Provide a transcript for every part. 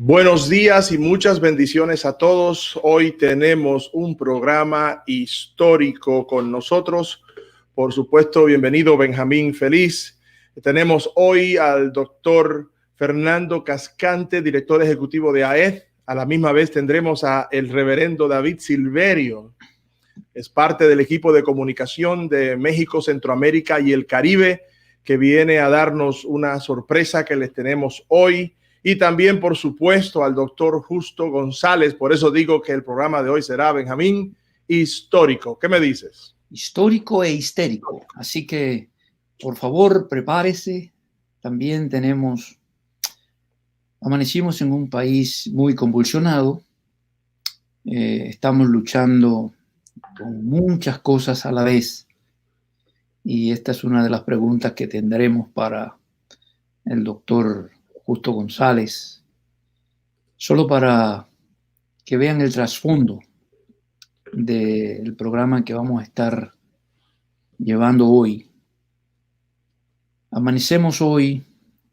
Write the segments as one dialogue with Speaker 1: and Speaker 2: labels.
Speaker 1: Buenos días y muchas bendiciones a todos. Hoy tenemos un programa histórico con nosotros. Por supuesto, bienvenido Benjamín Feliz. Tenemos hoy al doctor Fernando Cascante, director ejecutivo de AED. A la misma vez tendremos a el reverendo David Silverio. Es parte del equipo de comunicación de México, Centroamérica y el Caribe, que viene a darnos una sorpresa que les tenemos hoy. Y también, por supuesto, al doctor Justo González. Por eso digo que el programa de hoy será, Benjamín, histórico. ¿Qué me dices?
Speaker 2: Histórico e histérico. Así que, por favor, prepárese. También amanecimos en un país muy convulsionado. Estamos luchando con muchas cosas a la vez. Y esta es una de las preguntas que tendremos para el doctor Justo González, solo para que vean el trasfondo del programa que vamos a estar llevando hoy. Amanecemos hoy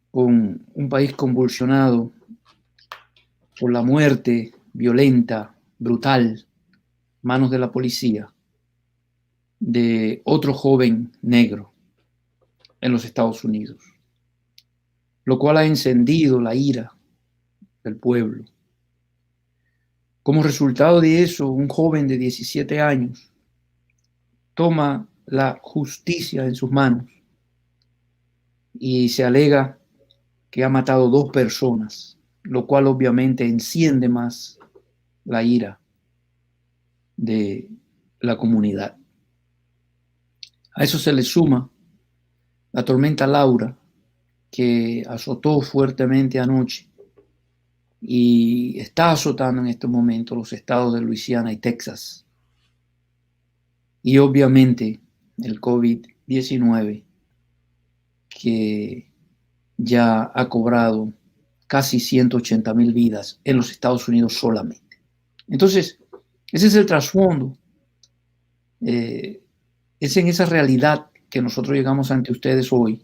Speaker 2: con un país convulsionado por la muerte violenta, brutal, manos de la policía, de otro joven negro en los Estados Unidos, lo cual ha encendido la ira del pueblo. Como resultado de eso, un joven de 17 años toma la justicia en sus manos y se alega que ha matado 2 personas, lo cual obviamente enciende más la ira de la comunidad. A eso se le suma la tormenta Laura, que azotó fuertemente anoche y está azotando en este momento los estados de Luisiana y Texas. Y obviamente el COVID-19, que ya ha cobrado casi 180,000 vidas en los Estados Unidos solamente. Entonces, ese es el trasfondo. Es en esa realidad que nosotros llegamos ante ustedes hoy,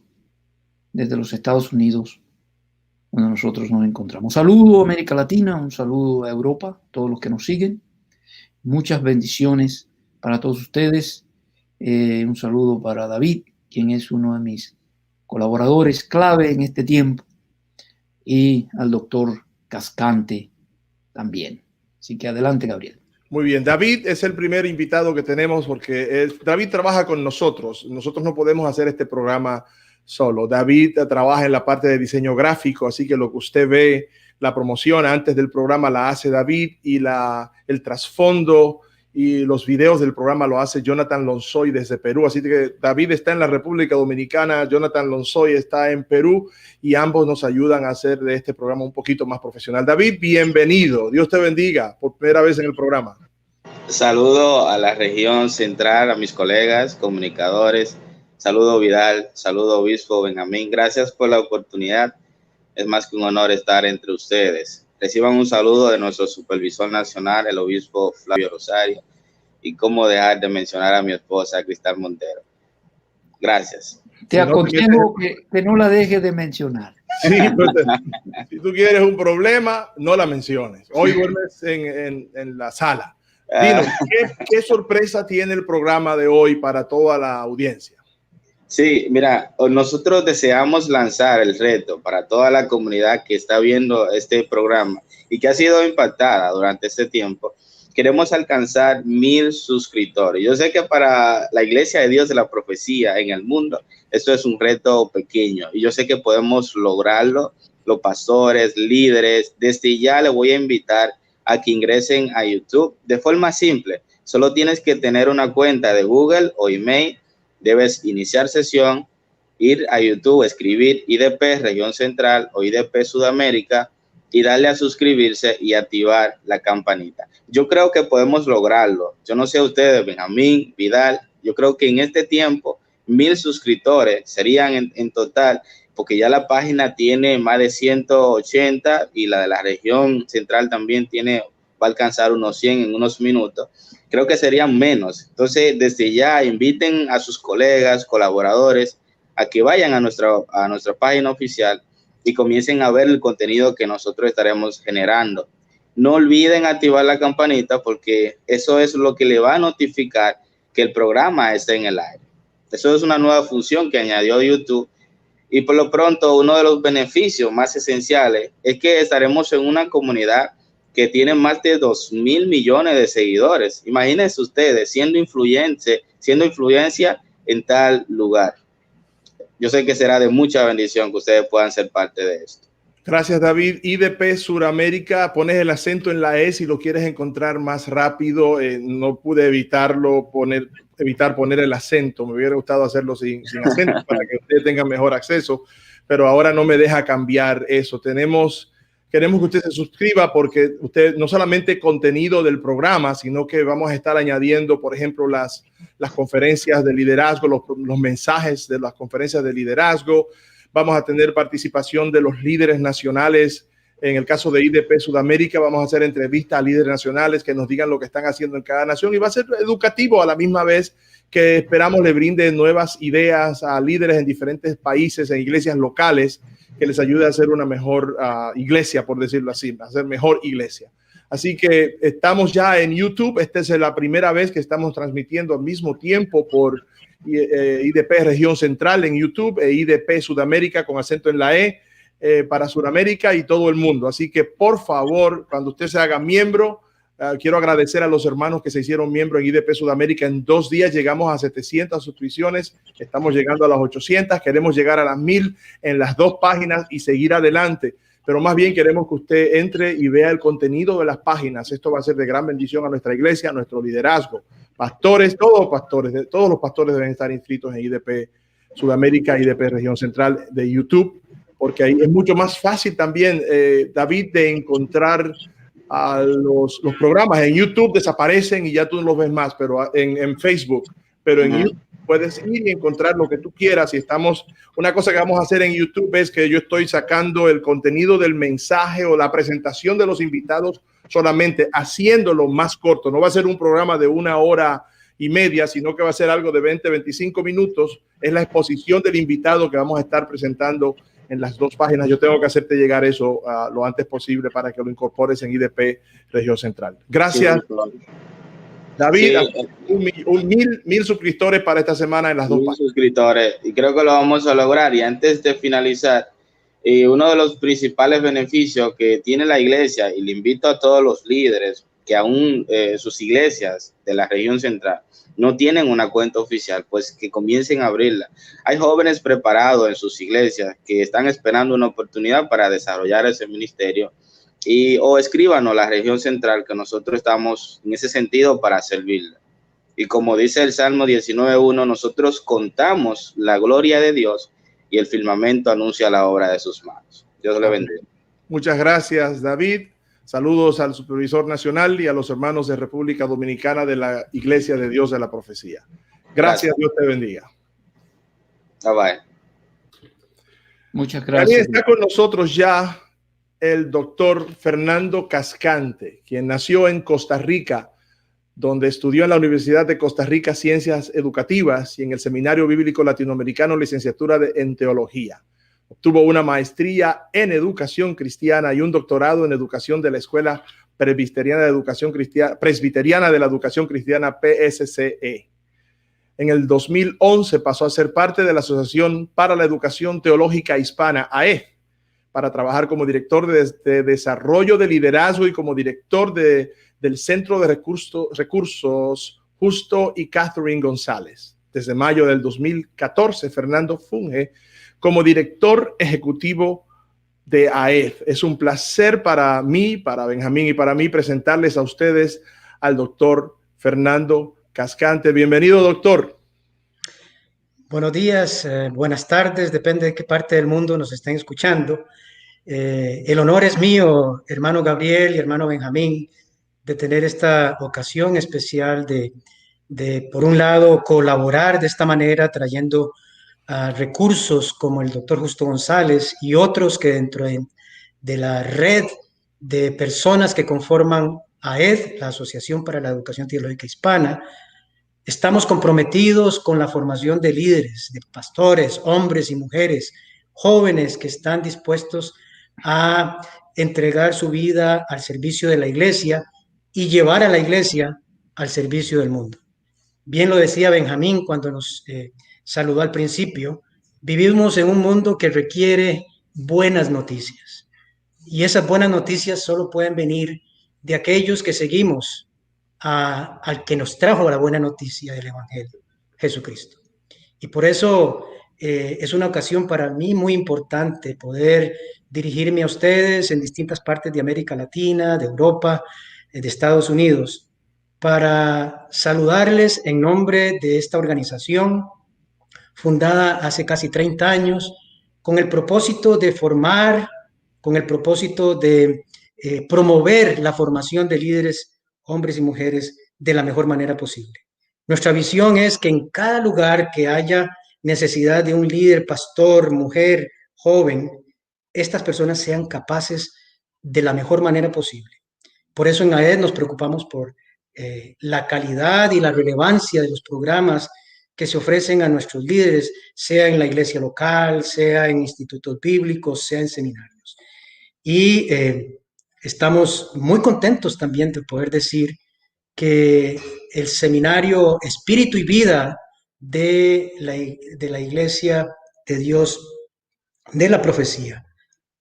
Speaker 2: desde los Estados Unidos, donde nosotros nos encontramos. Saludo a América Latina, un saludo a Europa, todos los que nos siguen. Muchas bendiciones para todos ustedes. Un saludo para David, quien es uno de mis colaboradores clave en este tiempo, y al doctor Cascante también. Así que adelante, Gabriel.
Speaker 1: Muy bien, David es el primer invitado que tenemos porque David trabaja con nosotros. Nosotros no podemos hacer este programa solo. David trabaja en la parte de diseño gráfico, así que lo que usted ve, la promoción antes del programa la hace David y el trasfondo y los videos del programa lo hace Jonathan Lonsoy desde Perú. Así que David está en la República Dominicana, Jonathan Lonsoy está en Perú y ambos nos ayudan a hacer de este programa un poquito más profesional. David, bienvenido. Dios te bendiga por primera vez en el programa.
Speaker 3: Saludo a la región central, a mis colegas, comunicadores. Saludo Vidal, saludo Obispo Benjamín. Gracias por la oportunidad. Es más que un honor estar entre ustedes. Reciban un saludo de nuestro supervisor nacional, el Obispo Flavio Rosario. Y cómo dejar de mencionar a mi esposa, Cristal Montero. Gracias.
Speaker 2: Te aconsejo que no la dejes de mencionar.
Speaker 1: Sí, pues, si tú quieres un problema, no la menciones. Hoy duermes en la sala. Dinos, ¿qué sorpresa tiene el programa de hoy para toda la audiencia?
Speaker 3: Sí, mira, nosotros deseamos lanzar el reto para toda la comunidad que está viendo este programa y que ha sido impactada durante este tiempo. Queremos alcanzar 1,000 suscriptores. Yo sé que para la Iglesia de Dios de la Profecía en el mundo, esto es un reto pequeño y yo sé que podemos lograrlo. Los pastores, líderes, desde ya les voy a invitar a que ingresen a YouTube de forma simple. Solo tienes que tener una cuenta de Google o email. Debes iniciar sesión, ir a YouTube, escribir IDP Región Central o IDP Sudamérica y darle a suscribirse y activar la campanita. Yo creo que podemos lograrlo. Yo no sé ustedes, Benjamín, Vidal, yo creo que en este tiempo 1,000 suscriptores serían en total, porque ya la página tiene más de 180 y la de la región central también va a alcanzar unos 100 en unos minutos. Creo que serían menos. Entonces, desde ya inviten a sus colegas, colaboradores, a que vayan a nuestra página oficial y comiencen a ver el contenido que nosotros estaremos generando. No olviden activar la campanita porque eso es lo que le va a notificar que el programa esté en el aire. Eso es una nueva función que añadió YouTube. Y por lo pronto, uno de los beneficios más esenciales es que estaremos en una comunidad que tiene más de 2.000 millones de seguidores. Imagínense ustedes siendo influencia en tal lugar. Yo sé que será de mucha bendición que ustedes puedan ser parte de esto.
Speaker 1: Gracias, David. IDP Suramérica, pones el acento en la E si lo quieres encontrar más rápido. No pude evitar poner el acento. Me hubiera gustado hacerlo sin acento para que ustedes tengan mejor acceso, pero ahora no me deja cambiar eso. Queremos que usted se suscriba porque usted no solamente contenido del programa, sino que vamos a estar añadiendo, por ejemplo, las conferencias de liderazgo, los mensajes de las conferencias de liderazgo. Vamos a tener participación de los líderes nacionales. En el caso de IDP Sudamérica, vamos a hacer entrevistas a líderes nacionales que nos digan lo que están haciendo en cada nación y va a ser educativo a la misma vez que esperamos le brinde nuevas ideas a líderes en diferentes países, en iglesias locales, que les ayude a hacer una mejor iglesia, por decirlo así, a hacer mejor iglesia. Así que estamos ya en YouTube. Esta es la primera vez que estamos transmitiendo al mismo tiempo por IDP Región Central en YouTube e IDP Sudamérica con acento en la E para Sudamérica y todo el mundo. Así que por favor, cuando usted se haga miembro, quiero agradecer a los hermanos que se hicieron miembro en IDP Sudamérica. En 2 días llegamos a 700 suscripciones, estamos llegando a las 800, queremos llegar a las 1000 en las 2 páginas y seguir adelante. Pero más bien queremos que usted entre y vea el contenido de las páginas. Esto va a ser de gran bendición a nuestra iglesia, a nuestro liderazgo. Pastores, todos los pastores deben estar inscritos en IDP Sudamérica, IDP Región Central de YouTube, porque ahí es mucho más fácil también, David, de encontrar a los programas. En YouTube desaparecen y ya tú no los ves más, pero en Facebook, pero en YouTube puedes ir y encontrar lo que tú quieras. Y una cosa que vamos a hacer en YouTube es que yo estoy sacando el contenido del mensaje o la presentación de los invitados solamente haciéndolo más corto. No va a ser un programa de 1 hora y media, sino que va a ser algo de 20, 25 minutos. Es la exposición del invitado que vamos a estar presentando en las 2 páginas. Yo tengo que hacerte llegar eso lo antes posible para que lo incorpores en IDP Región Central. Gracias. Sí, David, sí. 1000 suscriptores para esta semana en las 2 páginas.
Speaker 3: Suscriptores, y creo que lo vamos a lograr. Y antes de finalizar, uno de los principales beneficios que tiene la iglesia, y le invito a todos los líderes que aún sus iglesias de la región central no tienen una cuenta oficial, pues que comiencen a abrirla. Hay jóvenes preparados en sus iglesias que están esperando una oportunidad para desarrollar ese ministerio o escríbanos la región central, que nosotros estamos en ese sentido para servirla. Y como dice el Salmo 19:1, nosotros contamos la gloria de Dios y el firmamento anuncia la obra de sus manos. Dios le bendiga.
Speaker 1: Muchas gracias, David. Saludos al supervisor nacional y a los hermanos de República Dominicana de la Iglesia de Dios de la Profecía. Gracias. Dios te bendiga.
Speaker 3: Bye bye.
Speaker 2: Muchas gracias.
Speaker 1: También está con nosotros ya el doctor Fernando Cascante, quien nació en Costa Rica, donde estudió en la Universidad de Costa Rica Ciencias Educativas y en el Seminario Bíblico Latinoamericano licenciatura en Teología. Obtuvo una maestría en Educación Cristiana y un doctorado en Educación de la Escuela Presbiteriana de la Educación Cristiana, PSCE. En el 2011 pasó a ser parte de la Asociación para la Educación Teológica Hispana, AE, para trabajar como director de Desarrollo de Liderazgo y como director del Centro de Recursos Justo y Catherine González. Desde mayo del 2014, Fernando funge como director ejecutivo de AED. Es un placer para mí, para Benjamín y para mí presentarles a ustedes al doctor Fernando Cascante. Bienvenido, doctor.
Speaker 4: Buenos días, buenas tardes, depende de qué parte del mundo nos estén escuchando. El honor es mío, hermano Gabriel y hermano Benjamín, de tener esta ocasión especial de por un lado, colaborar de esta manera, trayendo recursos como el doctor Justo González y otros que dentro de la red de personas que conforman AED, la Asociación para la Educación Teológica Hispana, estamos comprometidos con la formación de líderes, de pastores, hombres y mujeres, jóvenes que están dispuestos a entregar su vida al servicio de la iglesia y llevar a la iglesia al servicio del mundo. Bien lo decía Benjamín cuando nos saludó al principio, vivimos en un mundo que requiere buenas noticias. Y esas buenas noticias solo pueden venir de aquellos que seguimos al que nos trajo la buena noticia del Evangelio, Jesucristo. Y por eso es una ocasión para mí muy importante poder dirigirme a ustedes en distintas partes de América Latina, de Europa, de Estados Unidos, para saludarles en nombre de esta organización fundada hace casi 30 años con el propósito de formar, con el propósito de promover la formación de líderes, hombres y mujeres, de la mejor manera posible. Nuestra visión es que en cada lugar que haya necesidad de un líder, pastor, mujer, joven, estas personas sean capaces de la mejor manera posible. Por eso en AED nos preocupamos por la calidad y la relevancia de los programas que se ofrecen a nuestros líderes, sea en la iglesia local, sea en institutos bíblicos, sea en seminarios. Y estamos muy contentos también de poder decir que el seminario Espíritu y Vida de la Iglesia de Dios de la Profecía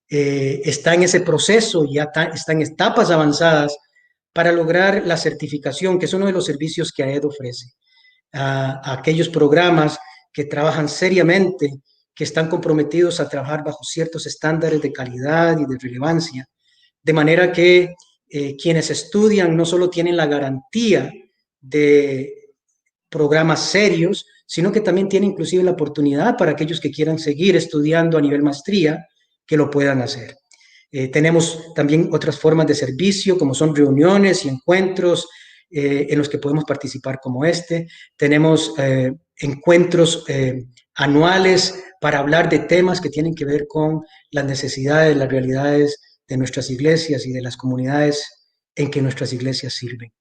Speaker 4: está en ese proceso, ya está en etapas avanzadas para lograr la certificación, que es uno de los servicios que AED ofrece a aquellos programas que trabajan seriamente, que están comprometidos a trabajar bajo ciertos estándares de calidad y de relevancia, de manera que quienes estudian no solo tienen la garantía de programas serios, sino que también tienen inclusive la oportunidad para aquellos que quieran seguir estudiando a nivel maestría, que lo puedan hacer. Tenemos también otras formas de servicio, como son reuniones y encuentros en los que podemos participar como este. Tenemos encuentros anuales para hablar de temas que tienen que ver con las necesidades, las realidades de nuestras iglesias y de las comunidades en que nuestras iglesias sirven.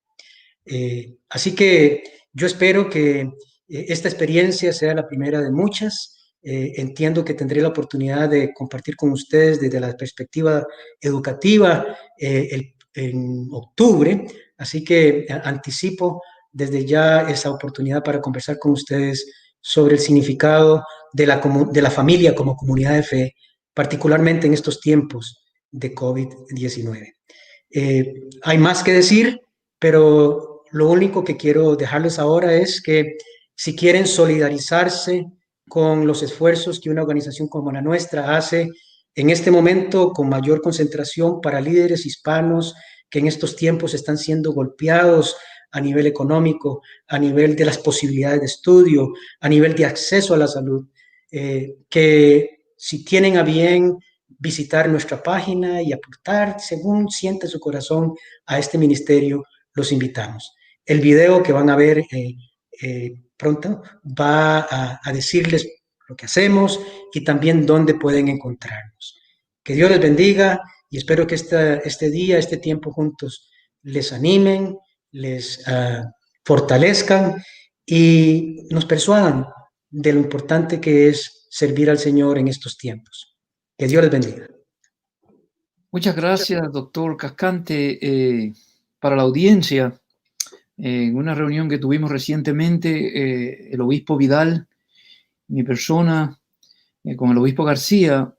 Speaker 4: Así que yo espero que esta experiencia sea la primera de muchas. Entiendo que tendré la oportunidad de compartir con ustedes desde la perspectiva educativa en octubre, así que anticipo desde ya esa oportunidad para conversar con ustedes sobre el significado de la familia como comunidad de fe, particularmente en estos tiempos de COVID-19. Hay más que decir, pero lo único que quiero dejarles ahora es que si quieren solidarizarse con los esfuerzos que una organización como la nuestra hace en este momento con mayor concentración para líderes hispanos que en estos tiempos están siendo golpeados a nivel económico, a nivel de las posibilidades de estudio, a nivel de acceso a la salud, que si tienen a bien visitar nuestra página y aportar según siente su corazón a este ministerio, los invitamos. El video que van a ver pronto va a decirles lo que hacemos y también dónde pueden encontrarnos. Que Dios les bendiga y espero que este día, este tiempo juntos les animen, les fortalezcan y nos persuadan de lo importante que es servir al Señor en estos tiempos. Que Dios les bendiga.
Speaker 2: Muchas gracias, doctor Cascante. Para la audiencia, en una reunión que tuvimos recientemente, el obispo Vidal, mi persona, con el obispo García,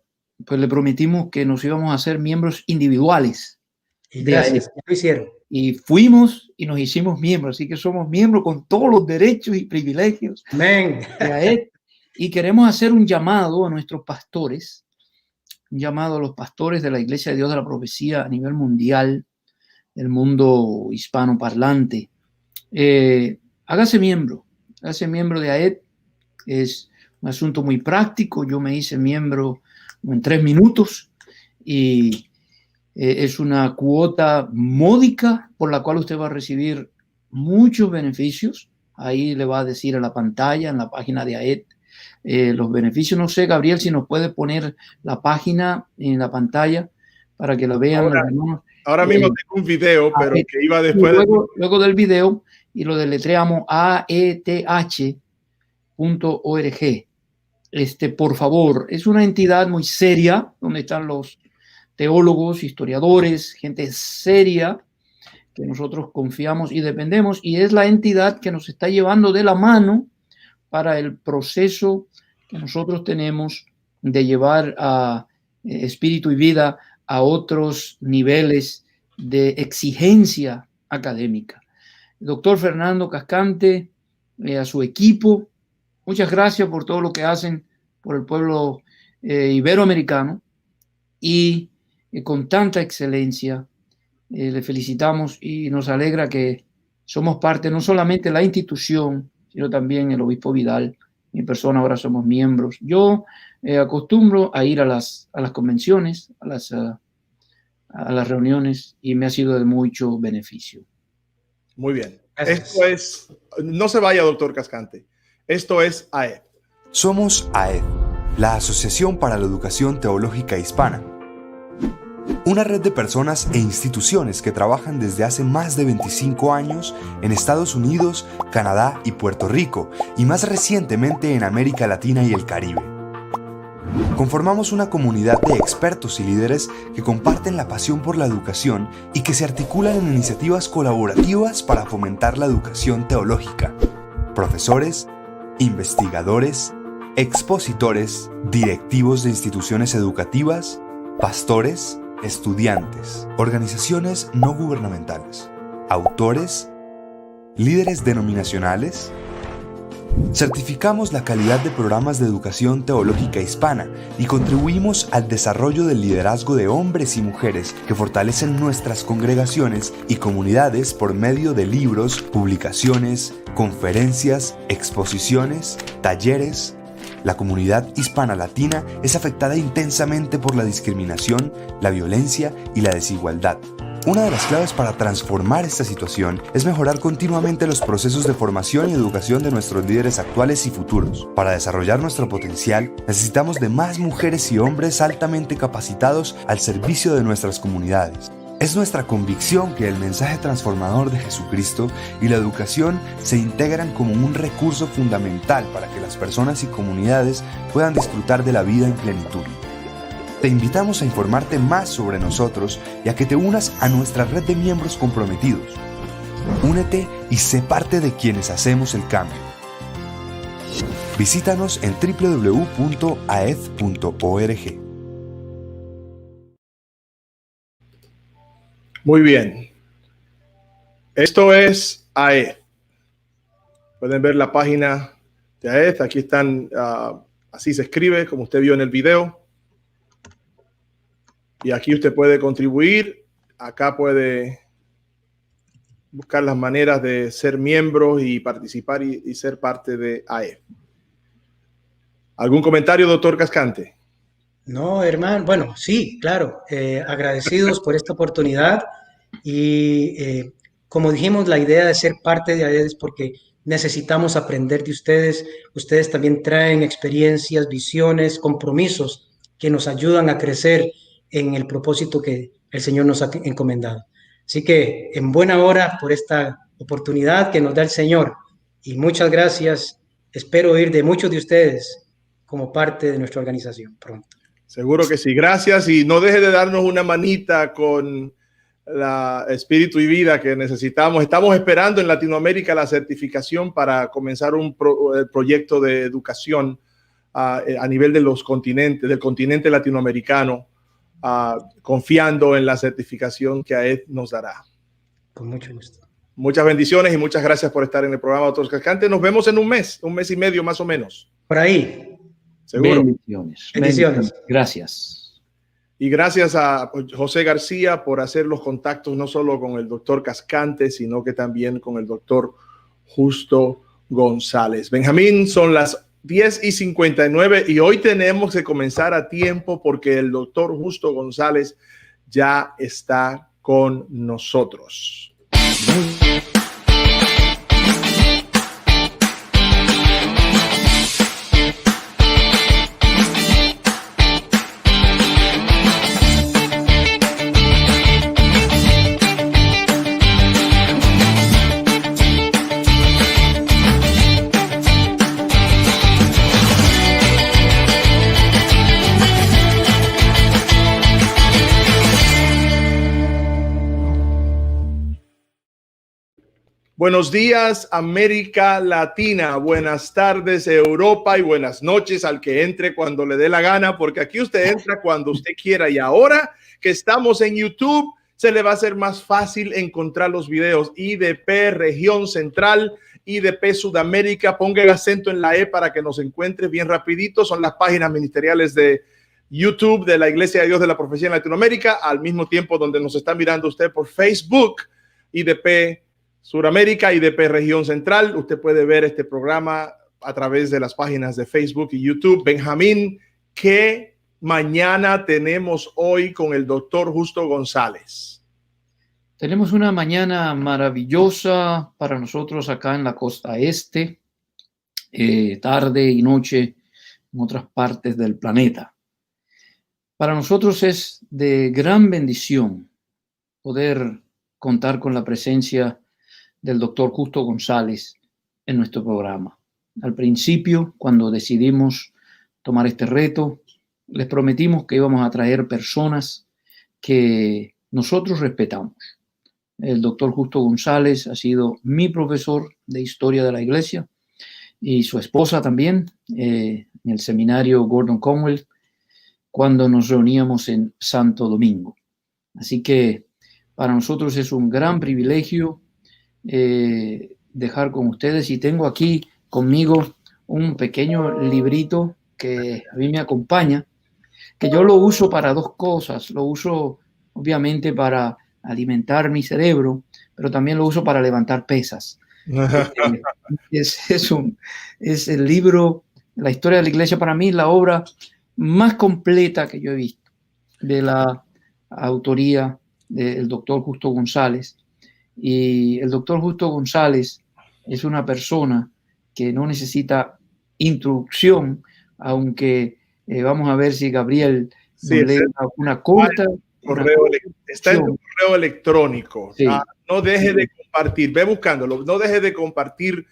Speaker 2: pues le prometimos que nos íbamos a hacer miembros individuales.
Speaker 4: Y gracias, lo hicieron.
Speaker 2: Y fuimos y nos hicimos miembros, así que somos miembros con todos los derechos y privilegios.
Speaker 4: Amén.
Speaker 2: Y queremos hacer un llamado a nuestros pastores, un llamado a los pastores de la Iglesia de Dios de la Profecía a nivel mundial, el mundo hispanoparlante. Hágase miembro de AED. Es un asunto muy práctico. Yo me hice miembro en 3 minutos y es una cuota módica por la cual usted va a recibir muchos beneficios. Ahí le va a decir a la pantalla, en la página de AED, los beneficios. No sé, Gabriel, si nos puede poner la página en la pantalla para que la vean.
Speaker 1: Ahora mismo tengo un video, pero que iba después.
Speaker 2: Luego del video, y lo deletreamos aeth.org. por favor, es una entidad muy seria, donde están los teólogos, historiadores, gente seria, que nosotros confiamos y dependemos, y es la entidad que nos está llevando de la mano para el proceso que nosotros tenemos de llevar a espíritu y vida a otros niveles de exigencia académica. Doctor Fernando Cascante, a su equipo, muchas gracias por todo lo que hacen por el pueblo iberoamericano y con tanta excelencia. Le felicitamos y nos alegra que somos parte no solamente de la institución, sino también el obispo Vidal. Mi persona ahora somos miembros. Yo acostumbro a ir a las convenciones, a las reuniones, y me ha sido de mucho beneficio.
Speaker 1: Muy bien.
Speaker 4: Gracias.
Speaker 1: Esto es, no se vaya, doctor Cascante. Esto es AED.
Speaker 5: Somos AED, la Asociación para la Educación Teológica Hispana. Una red de personas e instituciones que trabajan desde hace más de 25 años en Estados Unidos, Canadá y Puerto Rico, y más recientemente en América Latina y el Caribe. Conformamos una comunidad de expertos y líderes que comparten la pasión por la educación y que se articulan en iniciativas colaborativas para fomentar la educación teológica. Profesores, investigadores, expositores, directivos de instituciones educativas, pastores, estudiantes, organizaciones no gubernamentales, autores, líderes denominacionales. Certificamos la calidad de programas de educación teológica hispana y contribuimos al desarrollo del liderazgo de hombres y mujeres que fortalecen nuestras congregaciones y comunidades por medio de libros, publicaciones, conferencias, exposiciones, talleres. La comunidad hispana latina es afectada intensamente por la discriminación, la violencia y la desigualdad. Una de las claves para transformar esta situación es mejorar continuamente los procesos de formación y educación de nuestros líderes actuales y futuros. Para desarrollar nuestro potencial, necesitamos de más mujeres y hombres altamente capacitados al servicio de nuestras comunidades. Es nuestra convicción que el mensaje transformador de Jesucristo y la educación se integran como un recurso fundamental para que las personas y comunidades puedan disfrutar de la vida en plenitud. Te invitamos a informarte más sobre nosotros y a que te unas a nuestra red de miembros comprometidos. Únete y sé parte de quienes hacemos el cambio. Visítanos en www.aed.org.
Speaker 1: Muy bien. Esto es AED. Pueden ver la página de AED. Aquí están, así se escribe, como usted vio en el video. Y aquí usted puede contribuir. Acá puede buscar las maneras de ser miembro y participar y ser parte de AED. ¿Algún comentario, doctor Cascante?
Speaker 4: No, hermano, bueno, sí, claro, agradecidos por esta oportunidad y como dijimos, la idea de ser parte de AED es porque necesitamos aprender de ustedes. Ustedes también traen experiencias, visiones, compromisos que nos ayudan a crecer en el propósito que el Señor nos ha encomendado. Así que en buena hora por esta oportunidad que nos da el Señor y muchas gracias. Espero oír de muchos de ustedes como parte de nuestra organización pronto.
Speaker 1: Seguro que sí. Gracias y no deje de darnos una manita con la espíritu y vida que necesitamos. Estamos esperando en Latinoamérica la certificación para comenzar un proyecto de educación a nivel de los continentes, del continente latinoamericano, confiando en la certificación que AED nos dará.
Speaker 4: Con mucho gusto.
Speaker 1: Muchas bendiciones y muchas gracias por estar en el programa, doctor Cascante. Nos vemos en un mes y medio más o menos.
Speaker 4: Por ahí.
Speaker 1: Seguro.
Speaker 2: Bendiciones.
Speaker 4: Bendiciones.
Speaker 2: Gracias.
Speaker 1: Y gracias a José García por hacer los contactos no solo con el doctor Cascante, sino que también con el doctor Justo González. Benjamín, son las 10:59 y hoy tenemos que comenzar a tiempo porque el doctor Justo González ya está con nosotros. Buenos días, América Latina. Buenas tardes, Europa, y buenas noches al que entre cuando le dé la gana, porque aquí usted entra cuando usted quiera. Y ahora que estamos en YouTube, se le va a hacer más fácil encontrar los videos. IDP Región Central, IDP Sudamérica. Ponga el acento en la E para que nos encuentre bien rapidito. Son las páginas ministeriales de YouTube de la Iglesia de Dios de la Profecía en Latinoamérica, al mismo tiempo donde nos está mirando usted por Facebook, IDP Suramérica, IDP Región Central. Usted puede ver este programa a través de las páginas de Facebook y YouTube. Benjamín, ¿qué mañana tenemos hoy con el doctor Justo González?
Speaker 2: Tenemos una mañana maravillosa para nosotros acá en la costa este, tarde y noche en otras partes del planeta. Para nosotros es de gran bendición poder contar con la presencia del doctor Justo González en nuestro programa. Al principio, cuando decidimos tomar este reto, les prometimos que íbamos a traer personas que nosotros respetamos. El doctor Justo González ha sido mi profesor de historia de la iglesia y su esposa también en el seminario Gordon Conwell cuando nos reuníamos en Santo Domingo. Así que para nosotros es un gran privilegio dejar con ustedes, y tengo aquí conmigo un pequeño librito que a mí me acompaña, que yo lo uso para dos cosas. Lo uso obviamente para alimentar mi cerebro, pero también lo uso para levantar pesas. Es el libro, la historia de la iglesia, para mí la obra más completa que yo he visto, de la autoría del doctor Justo González. Y el doctor Justo González es una persona que no necesita introducción, aunque vamos a ver si Gabriel nos lee una corta.
Speaker 1: Está en tu correo electrónico. Sí. No deje de compartir, ve buscándolo, no deje de compartir,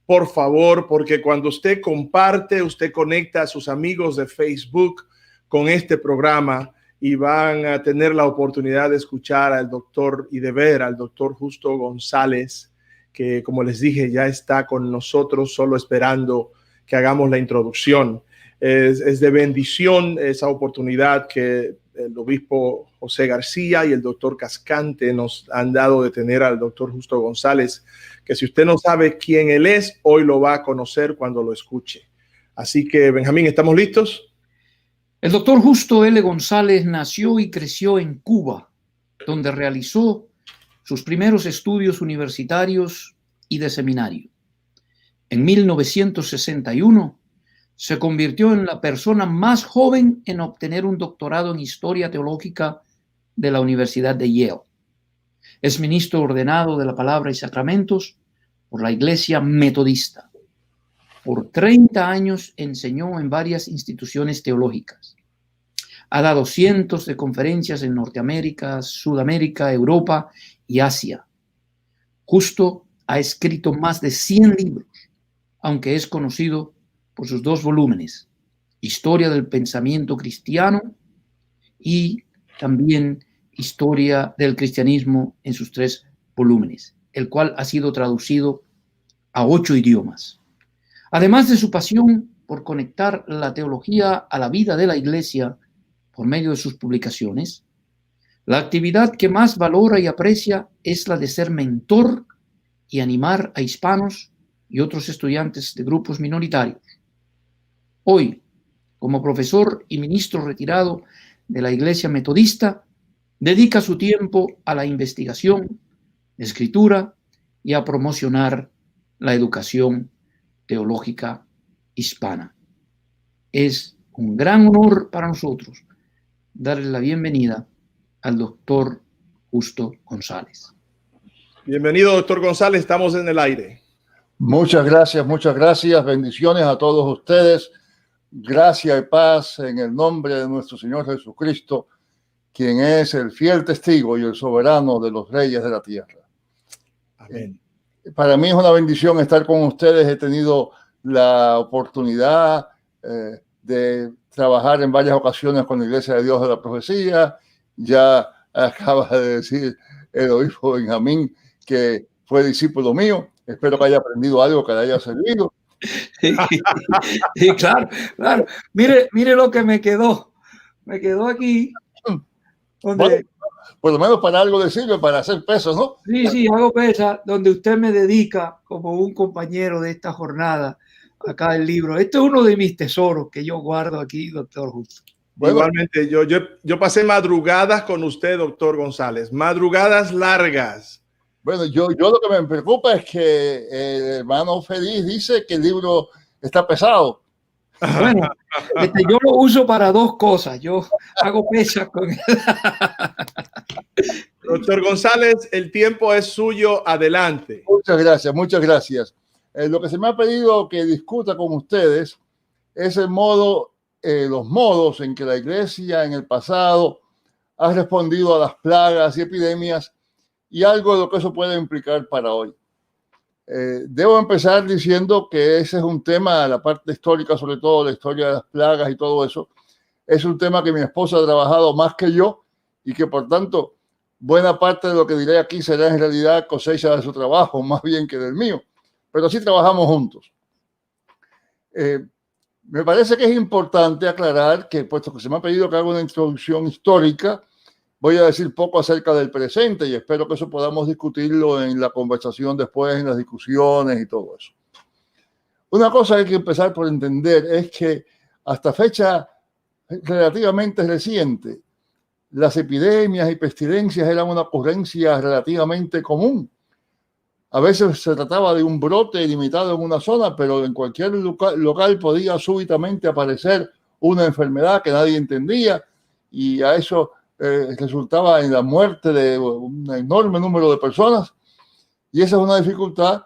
Speaker 1: por favor, porque cuando usted comparte, usted conecta a sus amigos de Facebook con este programa y van a tener la oportunidad de escuchar al doctor y de ver al doctor Justo González, que, como les dije, ya está con nosotros, solo esperando que hagamos la introducción. Es de bendición esa oportunidad que el obispo José García y el doctor Cascante nos han dado de tener al doctor Justo González, que si usted no sabe quién él es, hoy lo va a conocer cuando lo escuche. Así que, Benjamín, ¿estamos listos?
Speaker 2: El doctor Justo L. González nació y creció en Cuba, donde realizó sus primeros estudios universitarios y de seminario. En 1961 se convirtió en la persona más joven en obtener un doctorado en historia teológica de la Universidad de Yale. Es ministro ordenado de la Palabra y Sacramentos por la Iglesia Metodista. Por 30 años enseñó en varias instituciones teológicas. Ha dado cientos de conferencias en Norteamérica, Sudamérica, Europa y Asia. Justo ha escrito más de 100 libros, aunque es conocido por sus 2 volúmenes, Historia del Pensamiento Cristiano y también Historia del Cristianismo en sus 3 volúmenes, el cual ha sido traducido a 8 idiomas. Además de su pasión por conectar la teología a la vida de la iglesia por medio de sus publicaciones, la actividad que más valora y aprecia es la de ser mentor y animar a hispanos y otros estudiantes de grupos minoritarios. Hoy, como profesor y ministro retirado de la Iglesia Metodista, dedica su tiempo a la investigación, escritura y a promocionar la educación teológica hispana. Es un gran honor para nosotros darle la bienvenida al doctor Justo González.
Speaker 1: Bienvenido, doctor González, estamos en el aire.
Speaker 6: Muchas gracias, bendiciones a todos ustedes, gracia y paz en el nombre de nuestro Señor Jesucristo, quien es el fiel testigo y el soberano de los reyes de la tierra.
Speaker 1: Amén.
Speaker 6: Para mí es una bendición estar con ustedes. He tenido la oportunidad de trabajar en varias ocasiones con la Iglesia de Dios de la Profecía. Ya acaba de decir el obispo Benjamín que fue discípulo mío. Espero que haya aprendido algo que le haya servido.
Speaker 2: Sí, claro, claro. Mire lo que me quedó. Me quedó aquí. Donde,
Speaker 6: bueno, por lo menos para algo le sirve, para hacer pesos, ¿no?
Speaker 2: sí, hago pesa, donde usted me dedica como un compañero de esta jornada, acá el libro. Este es uno de mis tesoros que yo guardo aquí, doctor Justo.
Speaker 1: Bueno, igualmente, yo pasé madrugadas con usted, doctor González, madrugadas largas.
Speaker 6: Bueno, yo lo que me preocupa es que el hermano Feliz dice que el libro está pesado.
Speaker 2: Bueno, yo lo uso para dos cosas. Yo hago pesas con él.
Speaker 1: Doctor González, el tiempo es suyo. Adelante.
Speaker 6: Muchas gracias, muchas gracias. Lo que se me ha pedido que discuta con ustedes es el modo, los modos en que la Iglesia en el pasado ha respondido a las plagas y epidemias y algo de lo que eso puede implicar para hoy. Debo empezar diciendo que ese es un tema, la parte histórica, sobre todo la historia de las plagas y todo eso, es un tema que mi esposa ha trabajado más que yo y que por tanto buena parte de lo que diré aquí será en realidad cosecha de su trabajo, más bien que del mío, pero sí trabajamos juntos. Me parece que es importante aclarar que, puesto que se me ha pedido que haga una introducción histórica, voy a decir poco acerca del presente y espero que eso podamos discutirlo en la conversación después, en las discusiones y todo eso. Una cosa que hay que empezar por entender es que hasta fecha relativamente reciente, las epidemias y pestilencias eran una ocurrencia relativamente común. A veces se trataba de un brote limitado en una zona, pero en cualquier local podía súbitamente aparecer una enfermedad que nadie entendía y a eso resultaba en la muerte de un enorme número de personas. Y esa es una dificultad